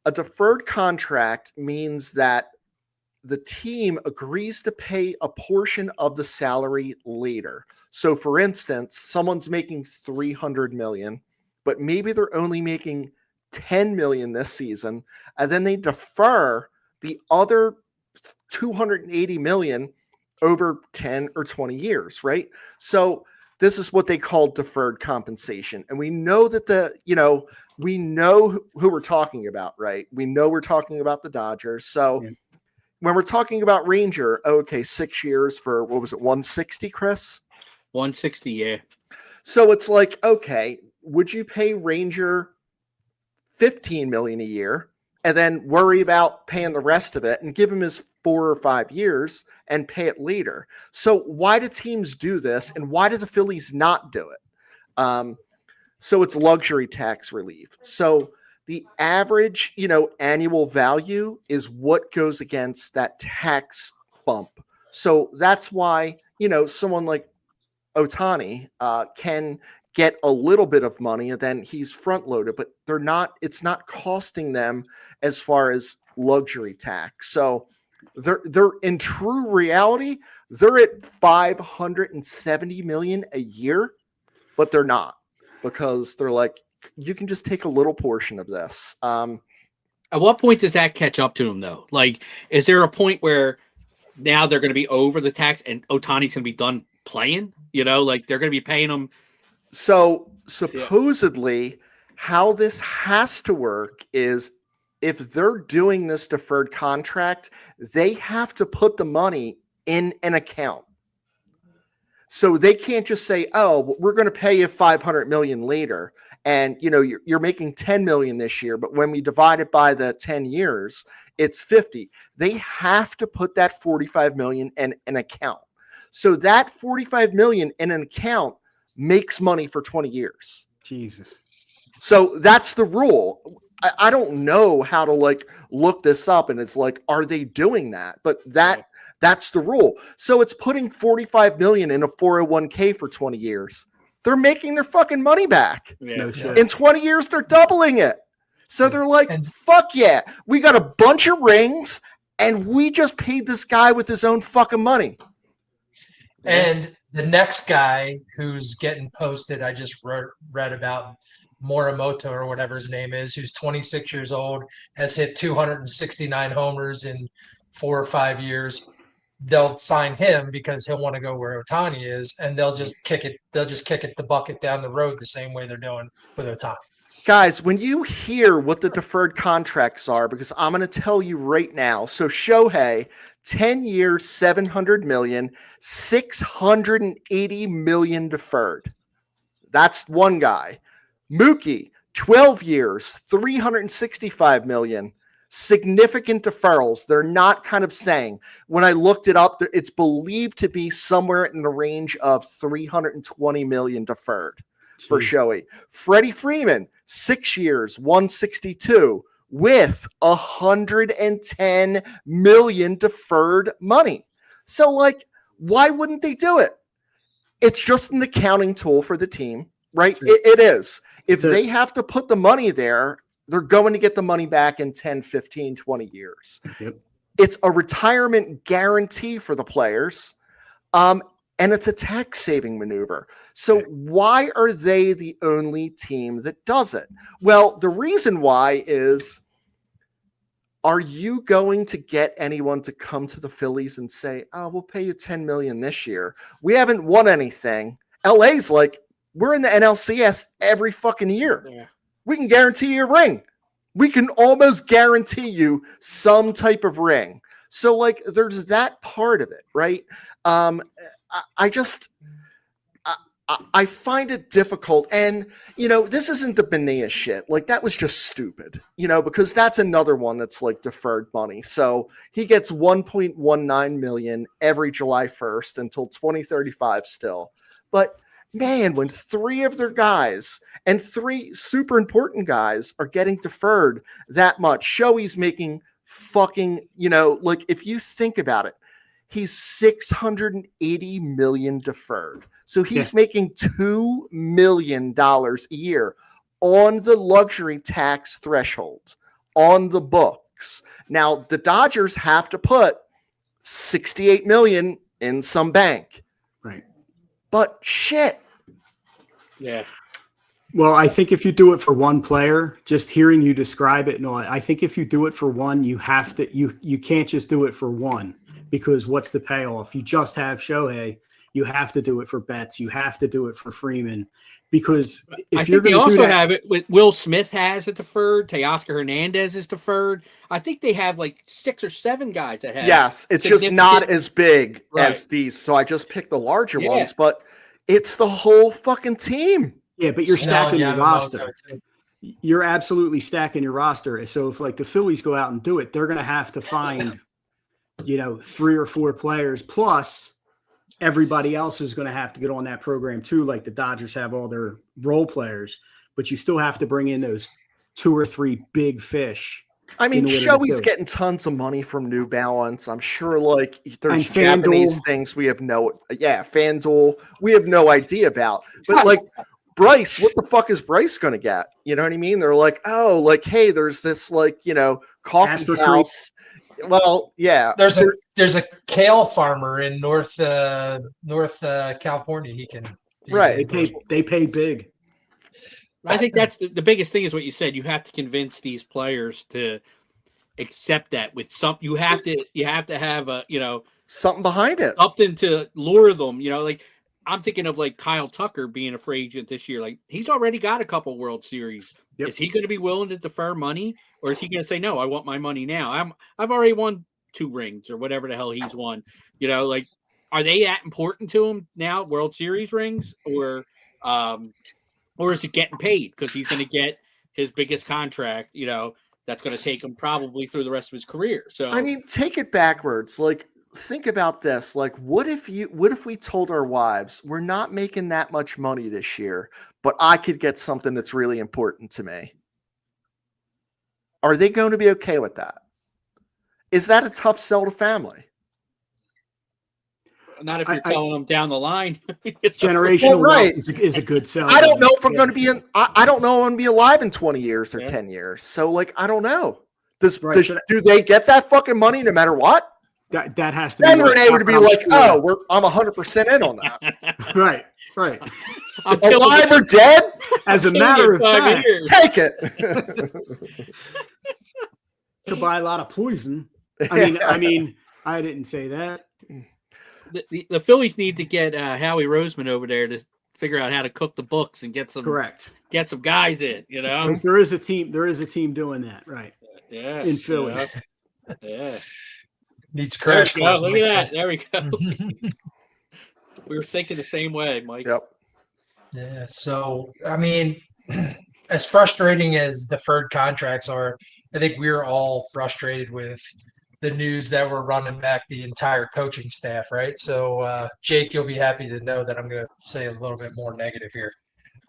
a deferred contract means that the team agrees to pay a portion of the salary later. So for instance, someone's making $300 million, but maybe they're only making $10 million this season. And then they defer the other $280 million over 10 or 20 years, right? So this is what they call deferred compensation. And we know that we know who we're talking about, right? We know we're talking about the Dodgers. So when we're talking about Ranger, 6 years for, what was it, 160, Chris? 160, yeah. So it's like, okay, would you pay Ranger $15 million a year and then worry about paying the rest of it and give him his 4 or 5 years and pay it later? So why do teams do this, and why do the Phillies not do it? So it's luxury tax relief. So the average, annual value is what goes against that tax bump. So that's why, someone like Ohtani can get a little bit of money and then he's front loaded, but it's not costing them as far as luxury tax. So they're in true reality, they're at $570 million a year, but they're not, because they're like, you can just take a little portion of this. At what point does that catch up to them, though? Like, is there a point where now they're going to be over the tax and Ohtani's going to be done playing? Like, they're going to be paying them. So supposedly how this has to work is, if they're doing this deferred contract, they have to put the money in an account. So they can't just say, oh, we're going to pay you $500 million later. And, you're making $10 million this year, but when we divide it by the 10 years, it's 50. They have to put that $45 million in an account. So that $45 million in an account makes money for 20 years. Jesus. So that's the rule. I don't know how to like look this up, and it's like, are they doing that? But that's the rule. So it's putting 45 million in a 401k for 20 years. They're making their fucking money back. No shit. In 20 years, they're doubling it. So they're like, fuck yeah, we got a bunch of rings, and we just paid this guy with his own fucking money. And the next guy who's getting posted, I just read about Morimoto or whatever his name is, who's 26 years old, has hit 269 homers in 4 or 5 years. They'll sign him because he'll want to go where Ohtani is, and they'll just kick it the bucket down the road the same way they're doing with Ohtani. Guys, when you hear what the deferred contracts are, because I'm going to tell you right now. So Shohei, 10 years, 700 million, 680 million deferred. That's one guy. Mookie, 12 years, 365 million. Significant deferrals. They're not kind of saying. When I looked it up, it's believed to be somewhere in the range of 320 million deferred for Shohei. Freddie Freeman, 6 years, 162 with 110 million deferred money. So, like, why wouldn't they do it? It's just an accounting tool for the team, right? It is. If they have to put the money there, they're going to get the money back in 10, 15, 20 years. Yep. It's a retirement guarantee for the players. And it's a tax saving maneuver. So why are they the only team that does it? Well, the reason why is, are you going to get anyone to come to the Phillies and say, oh, we'll pay you 10 million this year? We haven't won anything. LA's like, we're in the NLCS every fucking year. Yeah. We can guarantee you a ring. We can almost guarantee you some type of ring. So like, there's that part of it, right? I find it difficult. And, you know, this isn't the Benea shit. Like, that was just stupid, you know, because that's another one that's like deferred money. So he gets 1.19 million every July 1st until 2035 still. But man, when 3 of their guys and 3 super important guys are getting deferred that much, Shohei's making fucking, you know, like, if you think about it, he's 680 million deferred. So he's making $2 million a year on the luxury tax threshold on the books. Now the Dodgers have to put 68 million in some bank. Right. But shit. Yeah. Well, I think if you do it for one player, just hearing you describe it, no, I think if you do it for one, you have to, you can't just do it for one, because what's the payoff? You just have Shohei. You have to do it for Betts. You have to do it for Freeman, because if I you're think they going to do also that, have it with Will Smith has it deferred. Teoscar Hernandez is deferred. I think they have like 6 or 7 guys that have. Yes, it's just not as big as these. So I just picked the larger ones, but it's the whole fucking team. Yeah, but you're stacking your roster. You're absolutely stacking your roster. So if like the Phillies go out and do it, they're going to have to find, you know, 3 or 4 players, plus everybody else is going to have to get on that program too. Like the Dodgers have all their role players, but you still have to bring in those 2 or 3 big fish. I mean, Shoei's getting tons of money from New Balance. I'm sure, like, there's Japanese things we have FanDuel, we have no idea about. But like, Bryce, what the fuck is Bryce going to get? You know what I mean? They're like, oh, like, hey, there's this, like, you know, coffee house. Well, yeah. There's a kale farmer in North California. He can. They pay big. I think that's the biggest thing is what you said. You have to convince these players to accept that with some. You have to have a, you know, something behind it, something to lure them. You know, like I'm thinking of like Kyle Tucker being a free agent this year. Like he's already got a couple World Series. Yep. Is he going to be willing to defer money, or is he going to say no? I want my money now. I've already won 2 rings or whatever the hell he's won. You know, like are they that important to him now? World Series rings or is it getting paid because he's going to get his biggest contract? You know, that's going to take him probably through the rest of his career. So I mean, take it backwards. Like think about this. Like, what if we told our wives, we're not making that much money this year, but I could get something that's really important to me? Are they going to be okay with that? Is that a tough sell to family? Not if you're telling them down the line. Generational wealth is a good sell. I don't know if I'm going to be I don't know if I'm going to be alive in 20 years or 10 years. So, like, I don't know. Do they get that fucking money no matter what? That has to then be. Then Renee would be like, "Oh, I'm 100% in on that." Right. Alive or dead? As a matter of fact, take it. Could buy a lot of poison. I mean, I didn't say that. The Phillies need to get Howie Roseman over there to figure out how to cook the books and get some guys in. You know, because there is a team doing that, right? Yeah, in Philly. Yeah. Needs crash course. Look at that. There we go. We were thinking the same way, Mike. Yep. Yeah. So, I mean, as frustrating as deferred contracts are, I think we're all frustrated with the news that we're running back the entire coaching staff, right? So, Jake, you'll be happy to know that I'm going to say a little bit more negative here.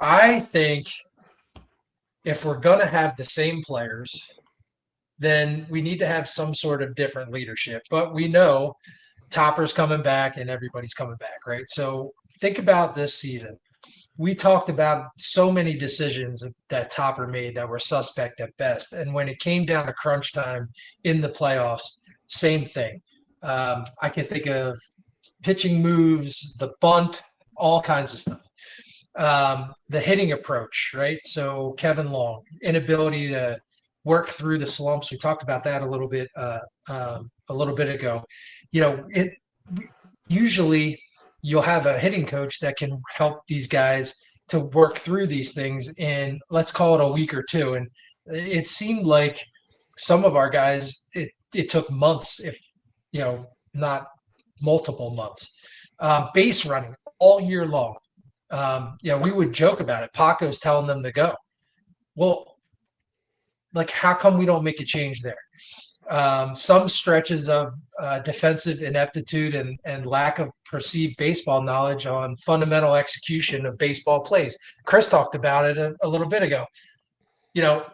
I think if we're going to have the same players, then we need to have some sort of different leadership. But we know Topper's coming back and everybody's coming back, right? So think about this season. We talked about so many decisions that Topper made that were suspect at best. And when it came down to crunch time in the playoffs, same thing. I can think of pitching moves, the bunt, all kinds of stuff. The hitting approach, right? So Kevin Long, inability to work through the slumps. We talked about that a little bit ago. You know, usually you'll have a hitting coach that can help these guys to work through these things in, let's call it, a week or two. And it seemed like some of our guys, it took months, if not multiple months. Base running all year long. We would joke about it. Paco's telling them to go. Well, like, how come we don't make a change there? Some stretches of defensive ineptitude and lack of perceived baseball knowledge on fundamental execution of baseball plays. Chris talked about it a little bit ago.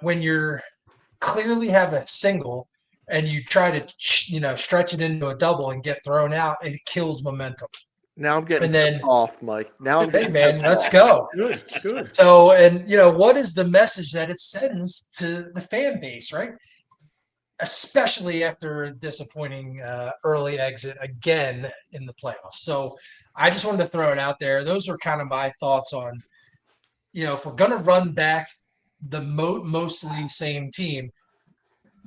When you're clearly have a single and you try to, stretch it into a double and get thrown out, it kills momentum. Now I'm getting pissed off, Mike. Now I'm getting man, let's go. Good. So, and what is the message that it sends to the fan base, right? Especially after a disappointing early exit again in the playoffs. So I just wanted to throw it out there. Those are kind of my thoughts on, if we're going to run back the mostly same team,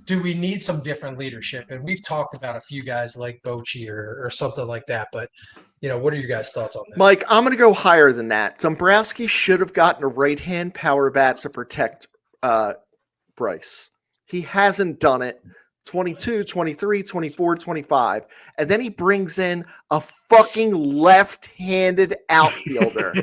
do we need some different leadership? And we've talked about a few guys like Bochy or something like that, but what are your guys' thoughts on that? Mike, I'm going to go higher than that. Dombrowski should have gotten a right-hand power bat to protect Bryce. He hasn't done it. 22, 23, 24, 25. And then he brings in a fucking left-handed outfielder.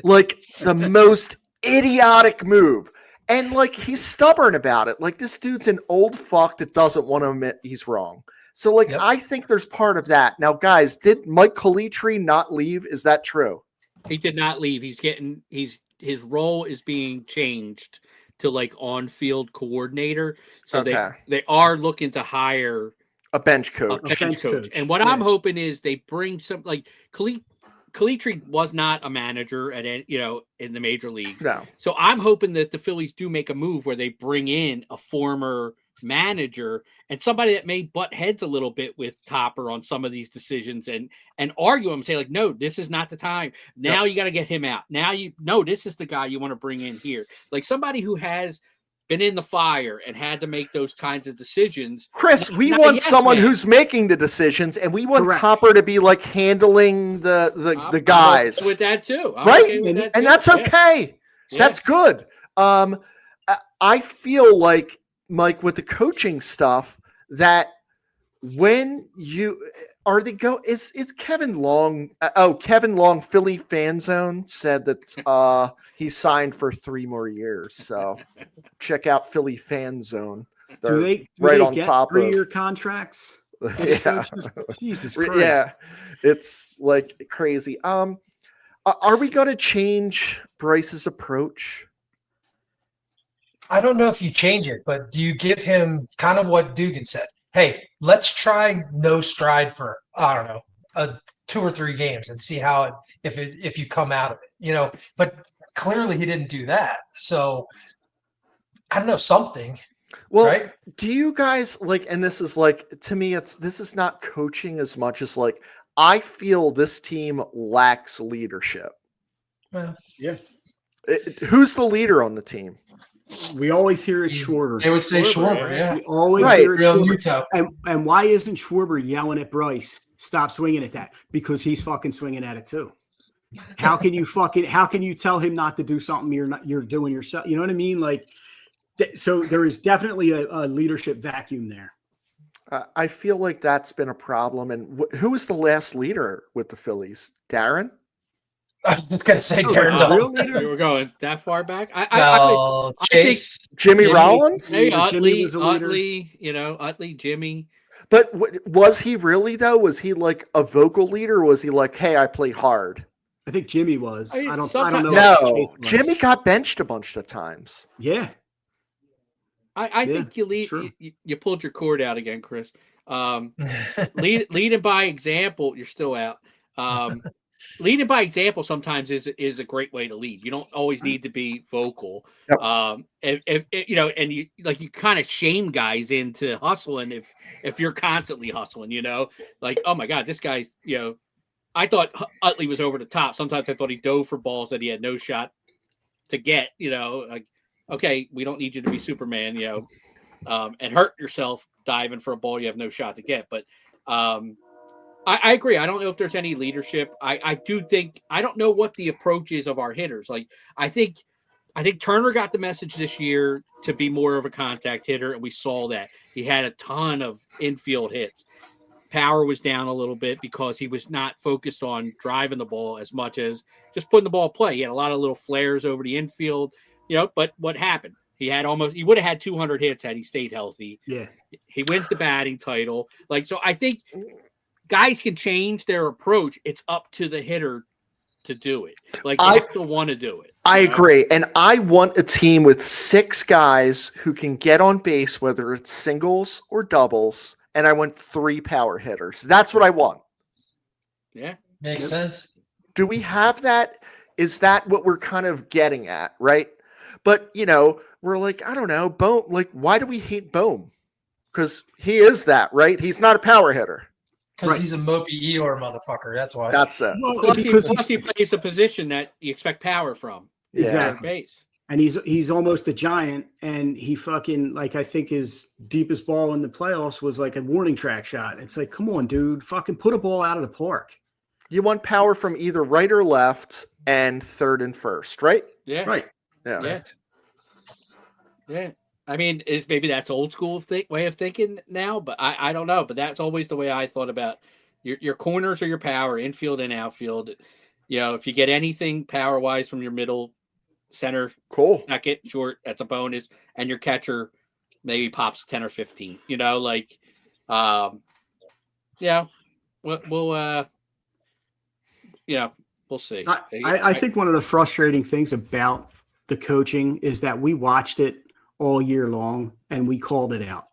Like, the most idiotic move. And, like, he's stubborn about it. Like, this dude's an old fuck that doesn't want to admit he's wrong. So, like, yep. I think there's part of that. Now, guys, did Mike Calitri not leave? Is that true? He did not leave. His role is being changed to, like, on-field coordinator. So they are looking to hire a bench coach. And what I'm hoping is they bring some, like, Calitri was not a manager at in the major leagues. No. So I'm hoping that the Phillies do make a move where they bring in a former manager and somebody that may butt heads a little bit with Topper on some of these decisions and argue them, say, like, no, this is not the time. Now you got to get him out. Now this is the guy you want to bring in here. Like somebody who has been in the fire and had to make those kinds of decisions. Chris, we want someone who's making the decisions, and we want Topper to be like handling the guys. I'm with that too. Right? And that's okay. Yeah. That's good. I feel like, Mike, with the coaching stuff, that when is Kevin Long? Kevin Long, Philly Fan Zone said that he's signed for 3 more years. So check out Philly Fan Zone. Do they right get on top 3-year contracts? Pitch Yeah. coach Jesus Christ. Yeah, it's like crazy. Are we going to change Bryce's approach? I don't know if you change it, but do you give him kind of what Dugan said? Hey, let's try no stride for, I don't know, 2 or 3 games and see how if you come out of it, but clearly he didn't do that. So I don't know, something. Well, right? do you guys like, and this is like, to me, this is not coaching as much as like, I feel this team lacks leadership. Well, Yeah. Who's the leader on the team? We always hear it Schwarber. They would say Schwarber, Schwarber, yeah. We always Right. hear it Real Schwarber. Utah. And why isn't Schwarber yelling at Bryce? Stop swinging at that, because he's fucking swinging at it too. How can you tell him not to do something you're doing yourself? You know what I mean? Like, so there is definitely a leadership vacuum there. I feel like that's been a problem. And who was the last leader with the Phillies? Darren? I was just gonna say Darren a real Dahl. leader? We were going that far back. No, Chase. Jimmy Jimmy- Rollins? Hey, Jimmy was a leader. Utley, Jimmy. But was he really though? Was he like a vocal leader? Or was he like, hey, I play hard? I think Jimmy was. I mean, I don't sometimes- know. No, if Chase was. Jimmy got benched a bunch of times. Yeah. I think you lead. true. You pulled your cord out again, Chris. Leading by example, you're still out. Leading by example sometimes is a great way to lead. You don't always need to be vocal. Yep. If and you kind of shame guys into hustling if you're constantly hustling. Like, oh my God, this guy's. I thought Utley was over the top. Sometimes I thought he dove for balls that he had no shot to get. Like, okay, we don't need you to be Superman. And hurt yourself diving for a ball you have no shot to get. But I agree. I don't know if there's any leadership. I do think I don't know what the approach is of our hitters. Like I think Turner got the message this year to be more of a contact hitter, and we saw that. He had a ton of infield hits. Power was down a little bit because he was not focused on driving the ball as much as just putting the ball in play. He had a lot of little flares over the infield, but what happened? He would have had 200 hits had he stayed healthy. Yeah. He wins the batting title. So I think guys can change their approach. It's up to the hitter to do it. Like, you have to want to do it. I agree. And I want a team with 6 guys who can get on base, whether it's singles or doubles. And I want 3 power hitters. That's what I want. Yeah. Makes sense. Do we have that? Is that what we're kind of getting at? Right. But, we're like, I don't know, Bohm. Like, why do we hate Bohm? Because he is that, right? He's not a power hitter. Because he's a mopey Eeyore motherfucker. That's why. That's it. Well, Plus because he plays a position that you expect power from. Yeah. Exactly. Base. And he's almost a giant, and he fucking, like, I think his deepest ball in the playoffs was like a warning track shot. It's like, come on, dude, fucking put a ball out of the park. You want power from either right or left and third and first, right? Yeah. Right. Yeah. Yeah. Yeah. I mean, maybe that's old school way of thinking now, but I don't know. But that's always the way I thought about your corners or your power, infield and outfield. If you get anything power wise from your middle, center, Cool. second, short, that's a bonus, and your catcher maybe pops 10 or 15. We'll see. I think one of the frustrating things about the coaching is that we watched it all year long and we called it out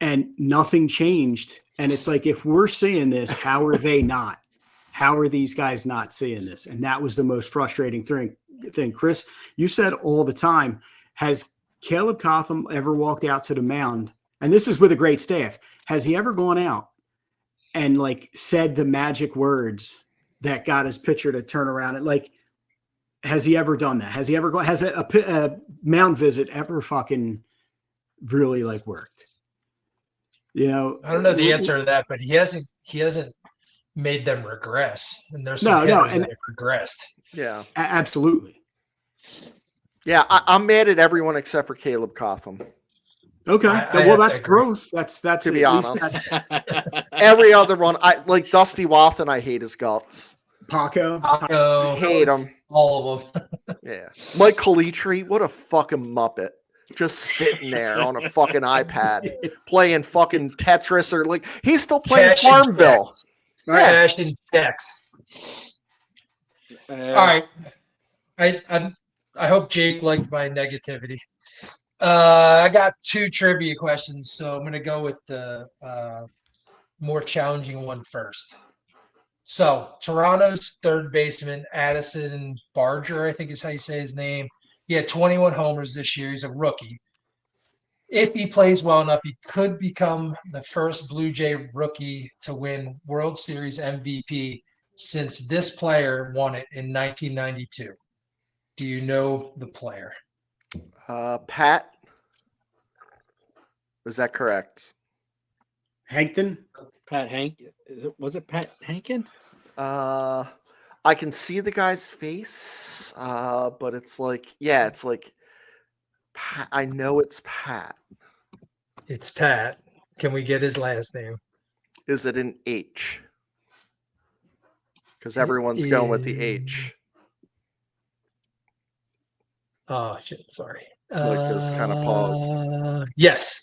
and nothing changed. And it's like, if we're seeing this, how are they not? How are these guys not seeing this? And that was the most frustrating thing. Chris, you said all the time, has Caleb Cotham ever walked out to the mound? And this is with a great staff. Has he ever gone out and like said the magic words that got his pitcher to turn around? And like, has he ever done that? Has he ever has a mound visit ever fucking really like worked? I don't know the answer to that, but he hasn't made them regress. And there's some hitters that have regressed. Yeah. Absolutely. Yeah, I'm mad at everyone except for Caleb Cotham. Okay. Well, that's growth. That's to be honest. Every other one, I like Dusty Wathan. I hate his guts. Paco. Hate him. All of them. Yeah. Mike Calitri, what a fucking muppet. just sitting there on a fucking iPad playing fucking Tetris or like he's still playing Cash and Farmville. Cash and checks. All right. I hope Jake liked my negativity. I got 2 trivia questions, so I'm going to go with the more challenging one first. So, Toronto's third baseman, Addison Barger, I think is how you say his name. He had 21 homers this year. He's a rookie. If he plays well enough, he could become the first Blue Jay rookie to win World Series MVP since this player won it in 1992. Do you know the player? Pat. Is that correct? Hankton? Pat Hank. Was it Pat Hankin? I can see the guy's face, but it's like, yeah, it's like, Pat, I know it's Pat. It's Pat. Can we get his last name? Is it an H? Because everyone's going with the H. Oh, shit. Sorry. Like this kind of pause. Yes.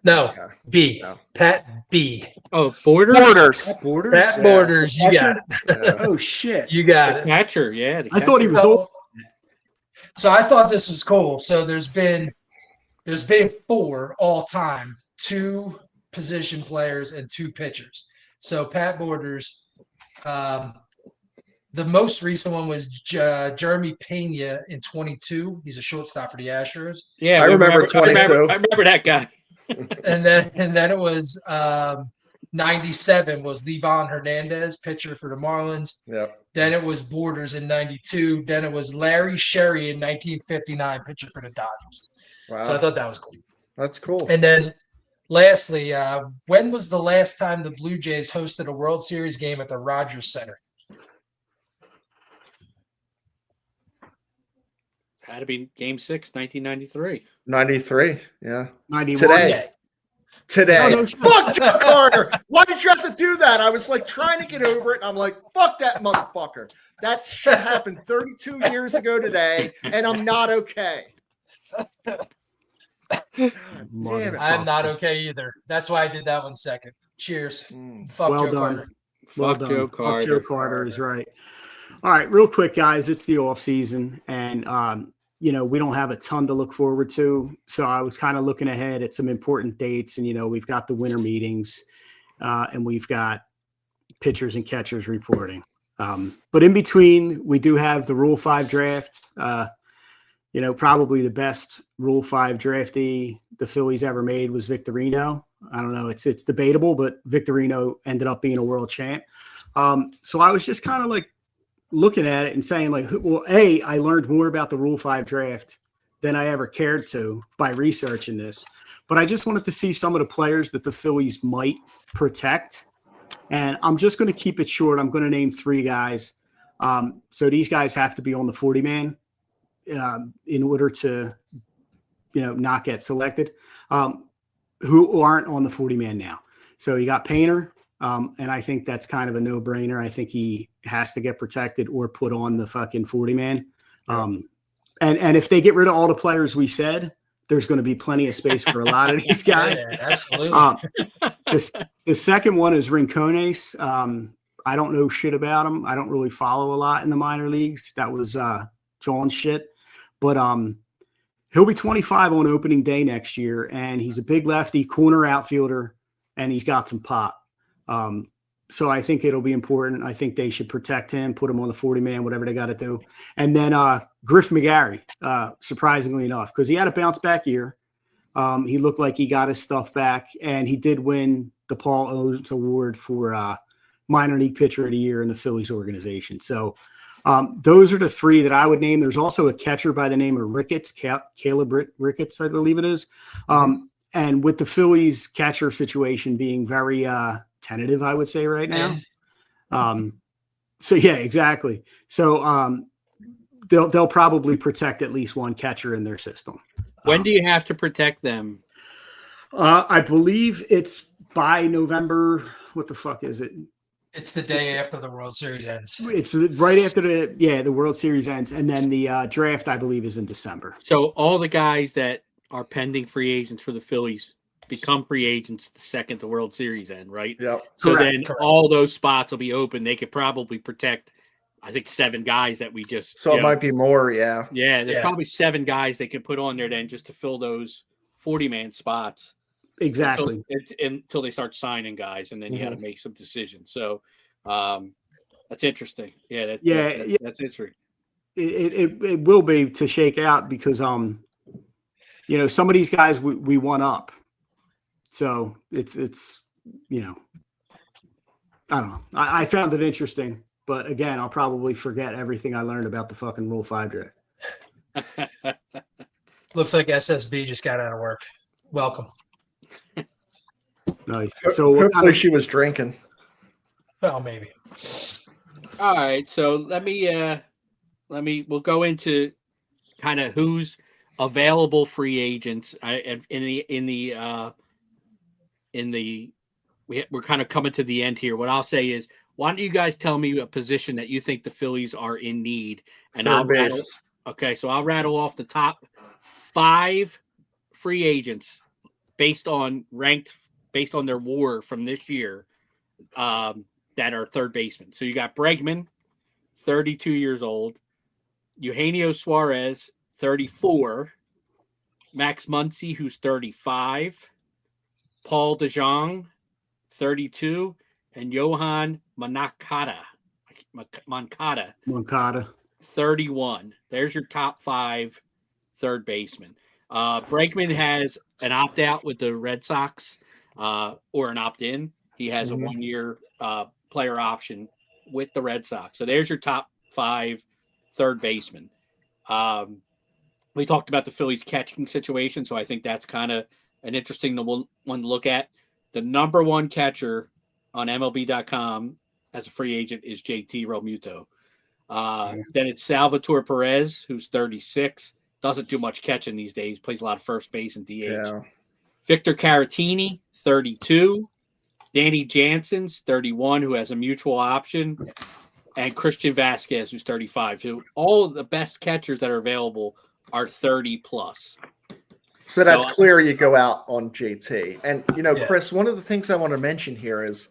No. Okay. B. No. Pat B. Oh, Borders. Borders. Borders? Pat Borders. You got it. Yeah. Oh, shit. You got it. Catcher, yeah. the I thought he catcher. was old. So I thought this was cool. So there's been 4 all time, 2 position players and 2 pitchers. So Pat Borders, the most recent one was Jeremy Pena in 22. He's a shortstop for the Astros. Yeah, I remember 22. I remember that guy. And then it was 97 was Levon Hernandez, pitcher for the Marlins. Yep. Then it was Borders in 92. Then it was Larry Sherry in 1959, pitcher for the Dodgers. Wow. So I thought that was cool. That's cool. And then lastly, when was the last time the Blue Jays hosted a World Series game at the Rogers Center? Had to be Game 6, 1993. 93. Yeah. 91. Today. Oh, no shit. Fuck Joe Carter. Why did you have to do that? I was like trying to get over it. And I'm like, fuck that motherfucker. That shit happened 32 years ago today, and I'm not okay. God damn it. I'm not okay either. That's why I did that one second. Cheers. Fuck Well Joe done. Carter. Well Fuck done. Joe Fuck Carter. Joe Carter is right. All right, real quick, guys. It's the off season, and we don't have a ton to look forward to. So I was kind of looking ahead at some important dates, and we've got the winter meetings, and we've got pitchers and catchers reporting. But in between, we do have the Rule 5 draft. Probably the best Rule 5 draftee the Phillies ever made was Victorino. I don't know. It's debatable, but Victorino ended up being a world champ. So I was just kind of like looking at it and saying like, well, I learned more about the Rule 5 draft than I ever cared to by researching this. But I just wanted to see some of the players that the Phillies might protect. And I'm just going to keep it short. I'm going to name 3 guys. So these guys have to be on the 40-man in order to, not get selected, who aren't on the 40-man now. So you got Painter, and I think that's kind of a no-brainer. I think he has to get protected or put on the fucking 40-man. And if they get rid of all the players we said, there's going to be plenty of space for a lot of these guys. Yeah, absolutely. The second one is Rincones. I don't know shit about him. I don't really follow a lot in the minor leagues. That was John's shit. But he'll be 25 on opening day next year, and he's a big lefty, corner outfielder, and he's got some pop. So I think it'll be important. I think they should protect him, put him on the 40-man, whatever they got to do. And then Griff McGarry, surprisingly enough, because he had a bounce-back year. He looked like he got his stuff back, and he did win the Paul Owens Award for minor league pitcher of the year in the Phillies organization. So those are the 3 that I would name. There's also a catcher by the name of Ricketts, Caleb Ricketts, I believe it is. And with the Phillies catcher situation being very tentative, I would say right now. So yeah, exactly. So they'll probably protect at least one catcher in their system. When do you have to protect them? I believe it's by November. What the fuck is it? It's the day after the World Series ends. It's right after the World Series ends, and then the draft, I believe, is in December. So all the guys that our pending free agents for the Phillies become free agents the second the World Series end, right? Yep. So Correct, then all those spots will be open. They could probably protect, I think, 7 guys that we just. So it might be more, yeah. Yeah, there's Yeah. probably 7 guys they could put on there then just to fill those 40-man spots. Exactly. Until they start signing guys, and then you got to make some decisions. So that's interesting. Yeah, that's interesting. It will be to shake out because some of these guys we won up, so it's I don't know. I found it interesting, but again, I'll probably forget everything I learned about the fucking Rule 5 draft. Looks like SSB just got out of work. Welcome. Nice. So what Hopefully she was drinking. Well, maybe. All right, so we'll go into kind of who's available free agents. We're kind of coming to the end here. What I'll say is, why don't you guys tell me a position that you think the Phillies are in need, and Third base. So I'll rattle off the top 5 free agents based on their WAR from this year that are third basemen. So you got Bregman, 32 years old, Eugenio Suarez, 34, Max Muncy, who's 35, Paul DeJong, 32, and Johan Moncada, 31. There's your top 5 third basemen. Bregman has an opt-out with the Red Sox or an opt-in. He has a 1-year player option with the Red Sox. So there's your top 5 third basemen. We talked about the Phillies catching situation, so I think that's kind of an interesting one to look at. The number 1 catcher on MLB.com as a free agent is JT Realmuto. Then it's Salvatore Perez, who's 36. Doesn't do much catching these days. Plays a lot of first base and DH. Yeah. Victor Caratini, 32. Danny Jansen's 31, who has a mutual option. And Christian Vasquez, who's 35. So all of the best catchers that are available are 30 plus. So that's clear you go out on JT. And, Chris, one of the things I want to mention here is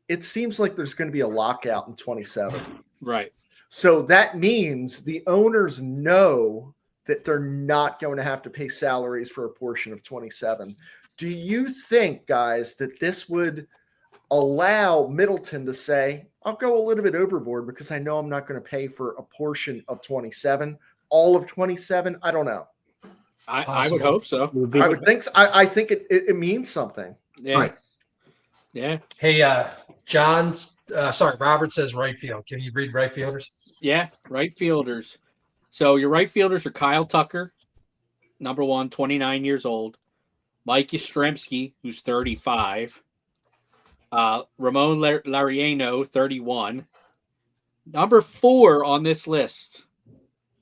it seems like there's going to be a lockout in 27. Right. So that means the owners know that they're not going to have to pay salaries for a portion of 27. Do you think, guys, that this would allow Middleton to say, I'll go a little bit overboard because I know I'm not going to pay for a portion of 27, all of 27? I don't know. I would hope so. I would think so. I think it means something. Yeah. Right. Yeah. Hey, Robert says right field. Can you read right fielders? Yeah, right fielders. So your right fielders are Kyle Tucker, number 1, 29 years old. Mike Yastrzemski, who's 35. Ramon Laureano, 31. Number 4 on this list.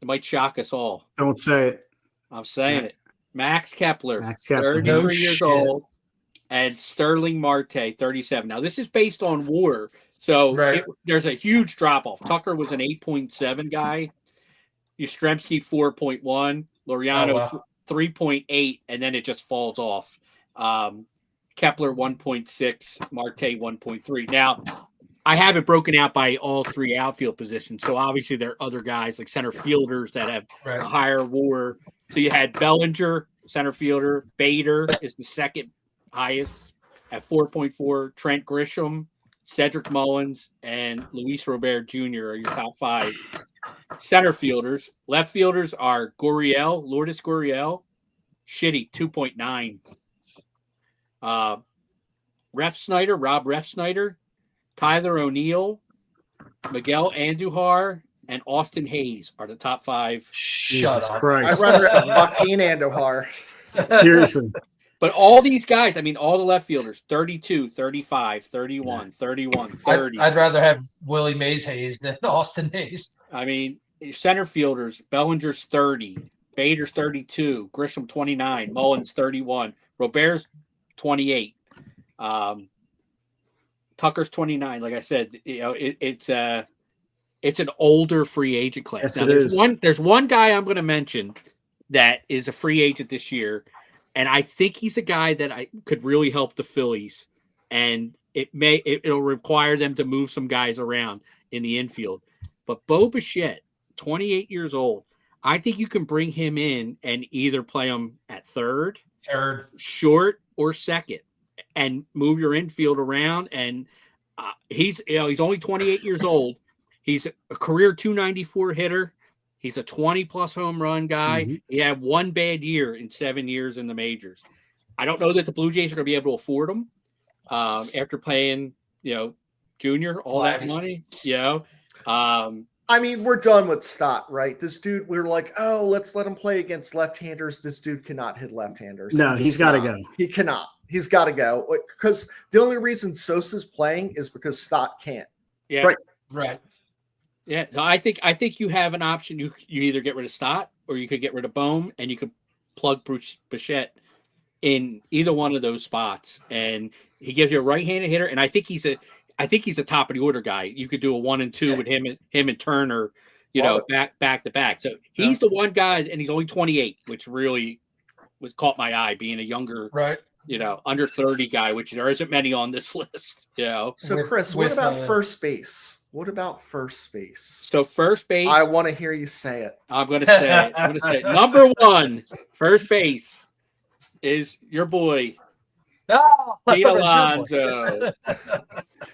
It might shock us all. Don't say it. I'm saying it. Max Kepler, 33 No years shit. old. And Sterling Marte, 37. Now, this is based on WAR. So there's a huge drop-off. Tucker was an 8.7 guy. Yastrzemski, 4.1. Laureano, 3.8. And then it just falls off. Kepler, 1.6. Marte, 1.3. Now, I have it broken out by all 3 outfield positions. So, obviously, there are other guys like center fielders that have a higher WAR. So, you had Bellinger, center fielder. Bader is the second highest at 4.4. Trent Grisham, Cedric Mullins, and Luis Robert Jr. are your top 5 center fielders. Left fielders are Lourdes Gurriel, shitty, 2.9. Rob Refsnyder, Tyler O'Neill, Miguel Andujar, and Austin Hayes are the top 5. Shut up. Christ. I'd rather have Joaquin Andujar. Seriously. But all these guys, I mean, all the left fielders, 32, 35, 31, 31, 30. I'd rather have Willie Mays Hayes than Austin Hayes. I mean, center fielders, Bellinger's 30, Bader's 32, Grisham 29, Mullins 31, Robert's 28, Tucker's 29. Like I said, it's an older free agent class. Yes, now, it is. There's one guy I'm going to mention that is a free agent this year. And I think he's a guy that I could really help the Phillies. And it'll require them to move some guys around in the infield. But Bo Bichette, 28 years old, I think you can bring him in and either play him at third, short, or second, and move your infield around. And he's only 28 years old. He's a career 294 hitter. He's a 20-plus home run guy. Mm-hmm. He had one bad year in 7 years in the majors. I don't know that the Blue Jays are going to be able to afford him after paying, Junior all that money. I mean, we're done with Stott, right? This dude, we were like, oh, let's let him play against left-handers. This dude cannot hit left-handers. No, he's got to go. He cannot. He's got to go. Because the only reason Sosa's playing is because Stott can't. Yeah. Right. Yeah. So I think you have an option. You either get rid of Stott or you could get rid of Bohm, and you could plug Bichette in either one of those spots. And he gives you a right-handed hitter. And I think he's a top of the order guy. You could do a 1 and 2 with him and Turner, back to back. So he's the one guy, and he's only 28, which really caught my eye, being a younger, under 30 guy, which there isn't many on this list. So Chris, what about first base? What about first base? So first base, I want to hear you say it. I'm going to say it. Number 1, first base is your boy, Pete Alonso.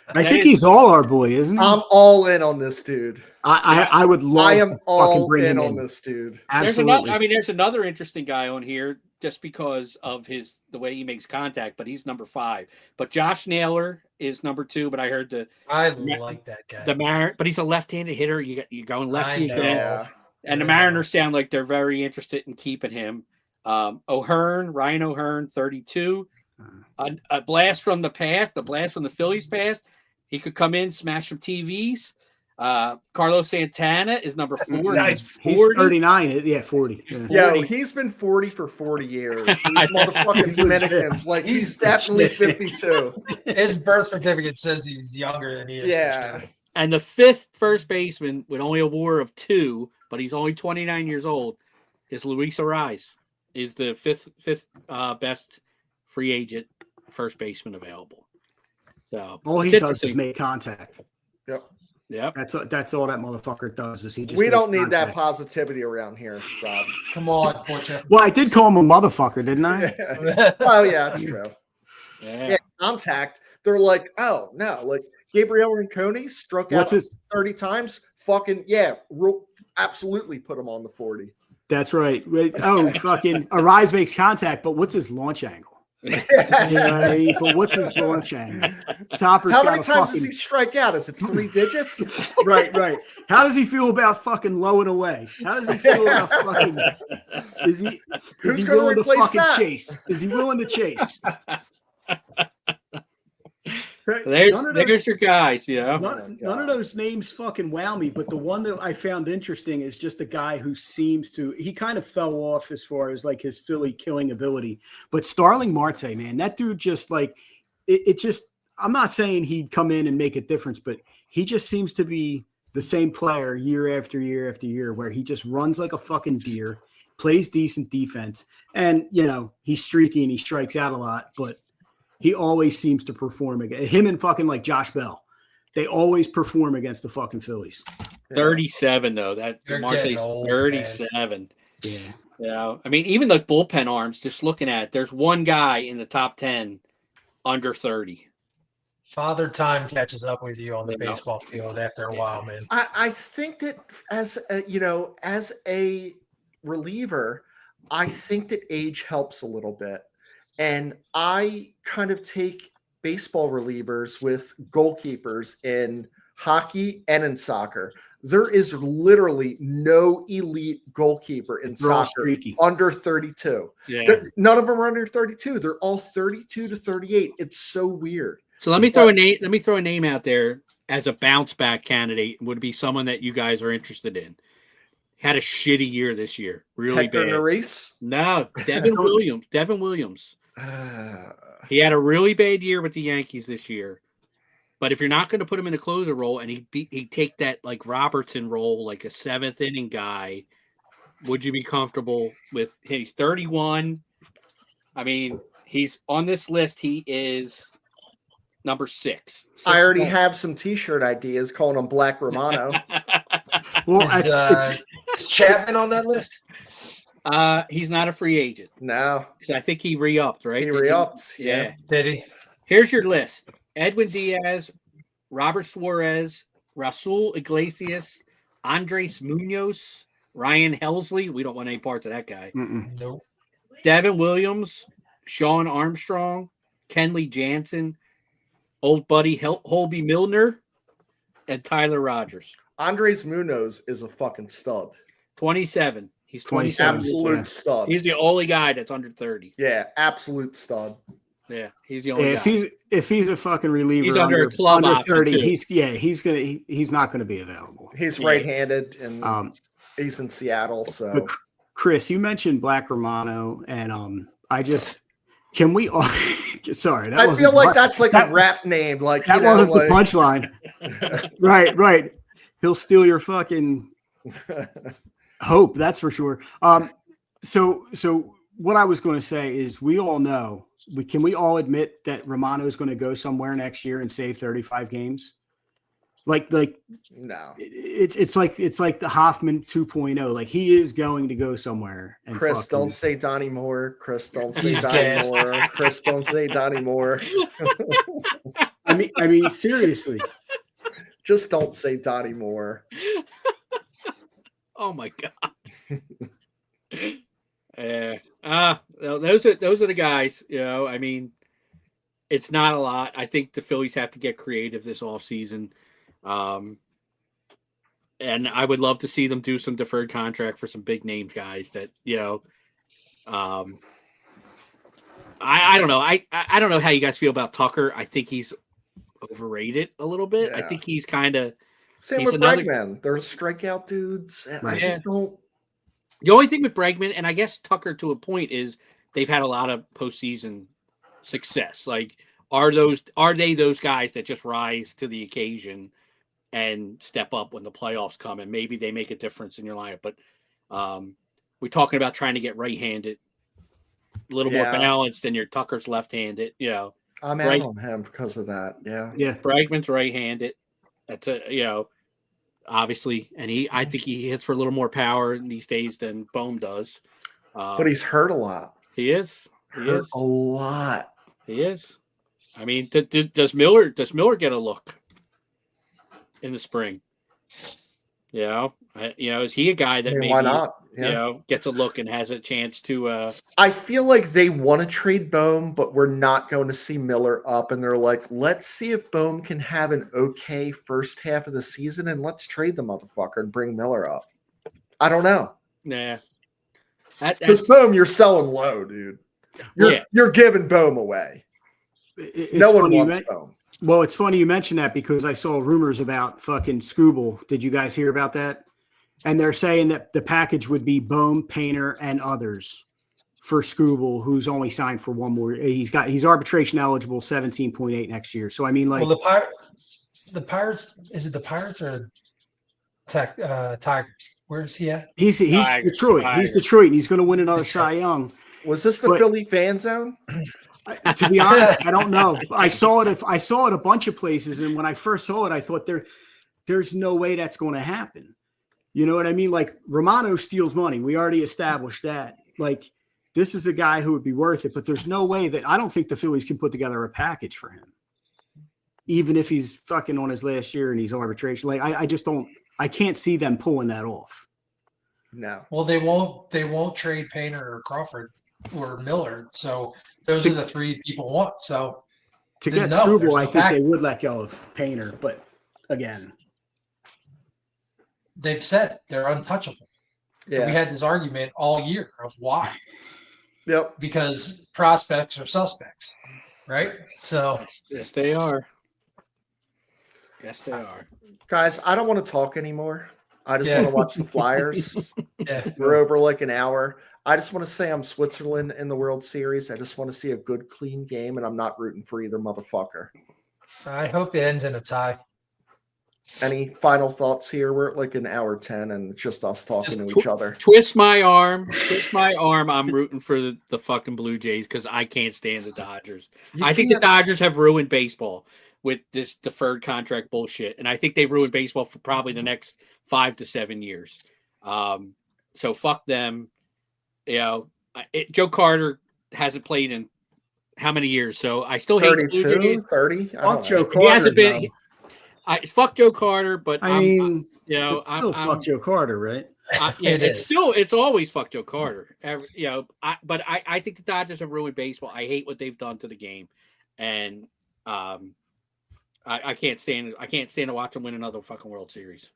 I think he's all our boy, isn't he? I'm all in on this dude. I would love. I am to all bring in him on this dude. Absolutely. There's another interesting guy on here just because of the way he makes contact, but he's number 5. But Josh Naylor is number 2. But I heard I like that guy. But he's a left-handed hitter. You're going lefty again. Yeah. And the Mariners sound like they're very interested in keeping him. Ryan O'Hearn, 32. A blast from the past, a blast from the Phillies past. He could come in, smash some TVs. Carlos Santana is number 4. Nice. He's 39. Yeah, 40. Yo, he's been 40 for 40 years. These motherfucking Dominicans, he's definitely 52. His birth certificate says he's younger than he is. Yeah. And the 5th first baseman with only a WAR of 2, but he's only 29 years old, is Luis Ariz. Is the fifth best free agent first baseman available. So all he does is make contact. Yep. That's all that motherfucker does. Is he just? We don't need that positivity around here, Rob. Come on, Butcha. Well, I did call him a motherfucker, didn't I? Oh yeah, that's true. Yeah, contact. They're like, oh no, Gabriel Rinconi struck out 30 times. Fucking absolutely put him on the 40. That's right. Oh, fucking Ariz makes contact, but what's his launch angle? But what's his launch angle? Topper's how many times does he strike out? Is it 3 digits? Right. How does he feel about fucking low and away? How does he feel about fucking? Is he willing to fucking chase? Is he willing to chase? There's your guys, None of those names fucking wow me, but the one that I found interesting is just a guy who he kind of fell off as far as his Philly killing ability. But Starling Marte, man, that dude just it just, I'm not saying he'd come in and make a difference, but he just seems to be the same player year after year after year, where he just runs like a fucking deer, plays decent defense, and he's streaky and he strikes out a lot, but he always seems to perform against him and fucking Josh Bell. They always perform against the fucking Phillies. 37 though. That Marte's 37. Man. Yeah. I mean, even the bullpen arms. Just looking at it, there's one guy in the top 10 under 30. Father Time catches up with you on the baseball field after a while, man. I think that as a reliever, I think that age helps a little bit. And I kind of take baseball relievers with goalkeepers in hockey and in soccer. There is literally no elite goalkeeper in soccer under 32. Yeah. None of them are under 32. They're all 32 to 38. It's so weird. So let me throw a name out there as a bounce back candidate. Would be someone that you guys are interested in. Had a shitty year this year. Really Hector bad. Neris? No, Devin Williams. He had a really bad year with the Yankees this year. But if you're not going to put him in a closer role and he'd take that Robertson role, a 7th inning guy, would you be comfortable with him? He's 31. I mean, he's on this list. He is number 6. I already have some T-shirt ideas calling him Black Romano. Well, Is Chapman on that list? He's not a free agent. No, I think he re-upped, right? he re-upped. Yeah. Did he? Here's your list: Edwin Diaz, Robert Suarez, Rasul Iglesias, Andres Munoz, Ryan Helsley. We don't want any parts of that guy. Nope. Devin Williams, Sean Armstrong, Kenley Jansen, old buddy Holby Milner, and Tyler Rogers. Andres Munoz is a fucking stud. 27. He's 27. Absolute stud. He's the only guy that's under 30. Yeah, absolute stud. Yeah, he's the only guy. If he's a fucking reliever, he's under a club under option 30. Too. He's not going to be available. He's right-handed and he's in Seattle. So, but Chris, you mentioned Black Romano, and can we all? Sorry, I feel like that's like a rap name. Like that wasn't the punchline. Right. He'll steal your fucking hope. That's for sure. So what I was going to say is, we all know. Can we all admit that Romano is going to go somewhere next year and save 35 games? Like no, it's like the Hoffman 2.0. Like, he is going to go somewhere. And Chris, don't say Donnie Moore. Chris, don't say Donnie Moore. Chris, don't say Donnie Moore. I mean, seriously, just don't say Donnie Moore. Oh my god. Those are the guys. You know, I mean, it's not a lot. I think the Phillies have to get creative this offseason. And I would love to see them do some deferred contract for some big name guys that, you know, I don't know. I don't know how you guys feel about Tucker. I think he's overrated a little bit. Yeah. I think he's kind of same with Bregman. They're strikeout dudes. Right. I just don't. The only thing with Bregman, and I guess Tucker to a point, is they've had a lot of postseason success. Like, are they those guys that just rise to the occasion and step up when the playoffs come, and maybe they make a difference in your lineup? But we're talking about trying to get right-handed, a little more balanced than your Tucker's left-handed. You know, I'm out on him because of that. Yeah. Bregman's right-handed. That's obviously, and I think he hits for a little more power these days than Bohm does. But he's hurt a lot. He is. A lot. He is. I mean, does Miller get a look in the spring? Is he a guy that maybe, why not? Yeah. Gets a look and has a chance to? I feel like they want to trade Bohm, but we're not going to see Miller up, and they're like, let's see if Bohm can have an okay first half of the season, and let's trade the motherfucker and bring Miller up. I don't know. Nah. Because Bohm, you're selling low, dude. You're giving Bohm away. No one wants Bohm. Well, it's funny you mentioned that, because I saw rumors about fucking Skubal. Did you guys hear about that? And they're saying that the package would be Bohm, Painter, and others for Skubal, who's only signed for one more. He's arbitration eligible, 17.8 next year. So I mean, like, well, the Pirates. Is it the Pirates or Tigers? Where's he at? He's Tigers, Detroit. Tigers. He's Detroit, and he's going to win another Cy Young. Was this the Philly fan zone? To be honest, I don't know. I saw it a bunch of places, and when I first saw it, I thought there's no way that's going to happen. You know what I mean? Like, Romano steals money. We already established that. Like, this is a guy who would be worth it, but there's no way I don't think the Phillies can put together a package for him, even if he's fucking on his last year and he's arbitration. Like, I can't see them pulling that off. No. Well, they won't trade Painter or Crawford or Miller. So those are the three people want. So to get Skubal, I think they would let go of Painter, but again, they've said they're untouchable. Yeah. We had this argument all year of why. Yep. Because prospects are suspects, right? So yes, they are. Yes, they are. Guys, I don't want to talk anymore. I just want to watch the Flyers. Yeah. We're over like an hour. I just want to say I'm Switzerland in the World Series. I just want to see a good, clean game, and I'm not rooting for either motherfucker. I hope it ends in a tie. Any final thoughts here? We're at like an hour 10 and it's just us talking to each other. Twist my arm. Twist my arm. I'm rooting for the fucking Blue Jays because I can't stand the Dodgers. I think the Dodgers have ruined baseball with this deferred contract bullshit. And I think they've ruined baseball for probably the next 5 to 7 years. So fuck them. You know, Joe Carter hasn't played in how many years? So I still hate the Blue 32, Jays. 30. Fuck Joe Carter. He hasn't been. Fuck Joe Carter, but I mean, you know, it's still fuck Joe Carter, right? It's always fuck Joe Carter. You know, but I think the Dodgers have ruined baseball. I hate what they've done to the game, and I can't stand to watch them win another fucking World Series.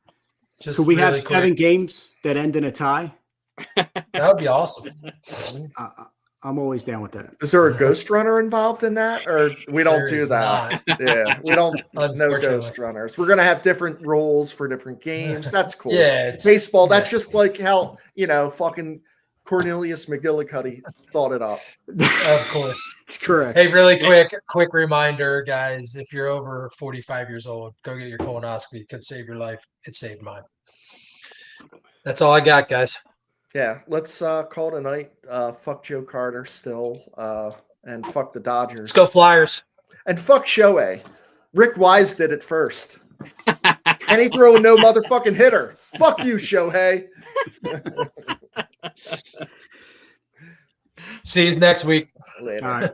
Could we have 7 games that end in a tie? That would be awesome. I'm always down with that. Is there a ghost runner involved in that, or we don't do that? Yeah, we don't know ghost runners. We're gonna have different rules for different games. That's cool. Yeah, baseball. That's just like how fucking Cornelius McGillicuddy thought it up. Of course, it's correct. Hey, really quick reminder, guys. If you're over 45 years old, go get your colonoscopy. It could save your life. It saved mine. That's all I got, guys. Yeah, let's call it a night. Fuck Joe Carter still, and fuck the Dodgers. Let's go Flyers. And fuck Shohei. Rick Wise did it first. And he threw no motherfucking hitter. Fuck you, Shohei. See you next week. Later. All right.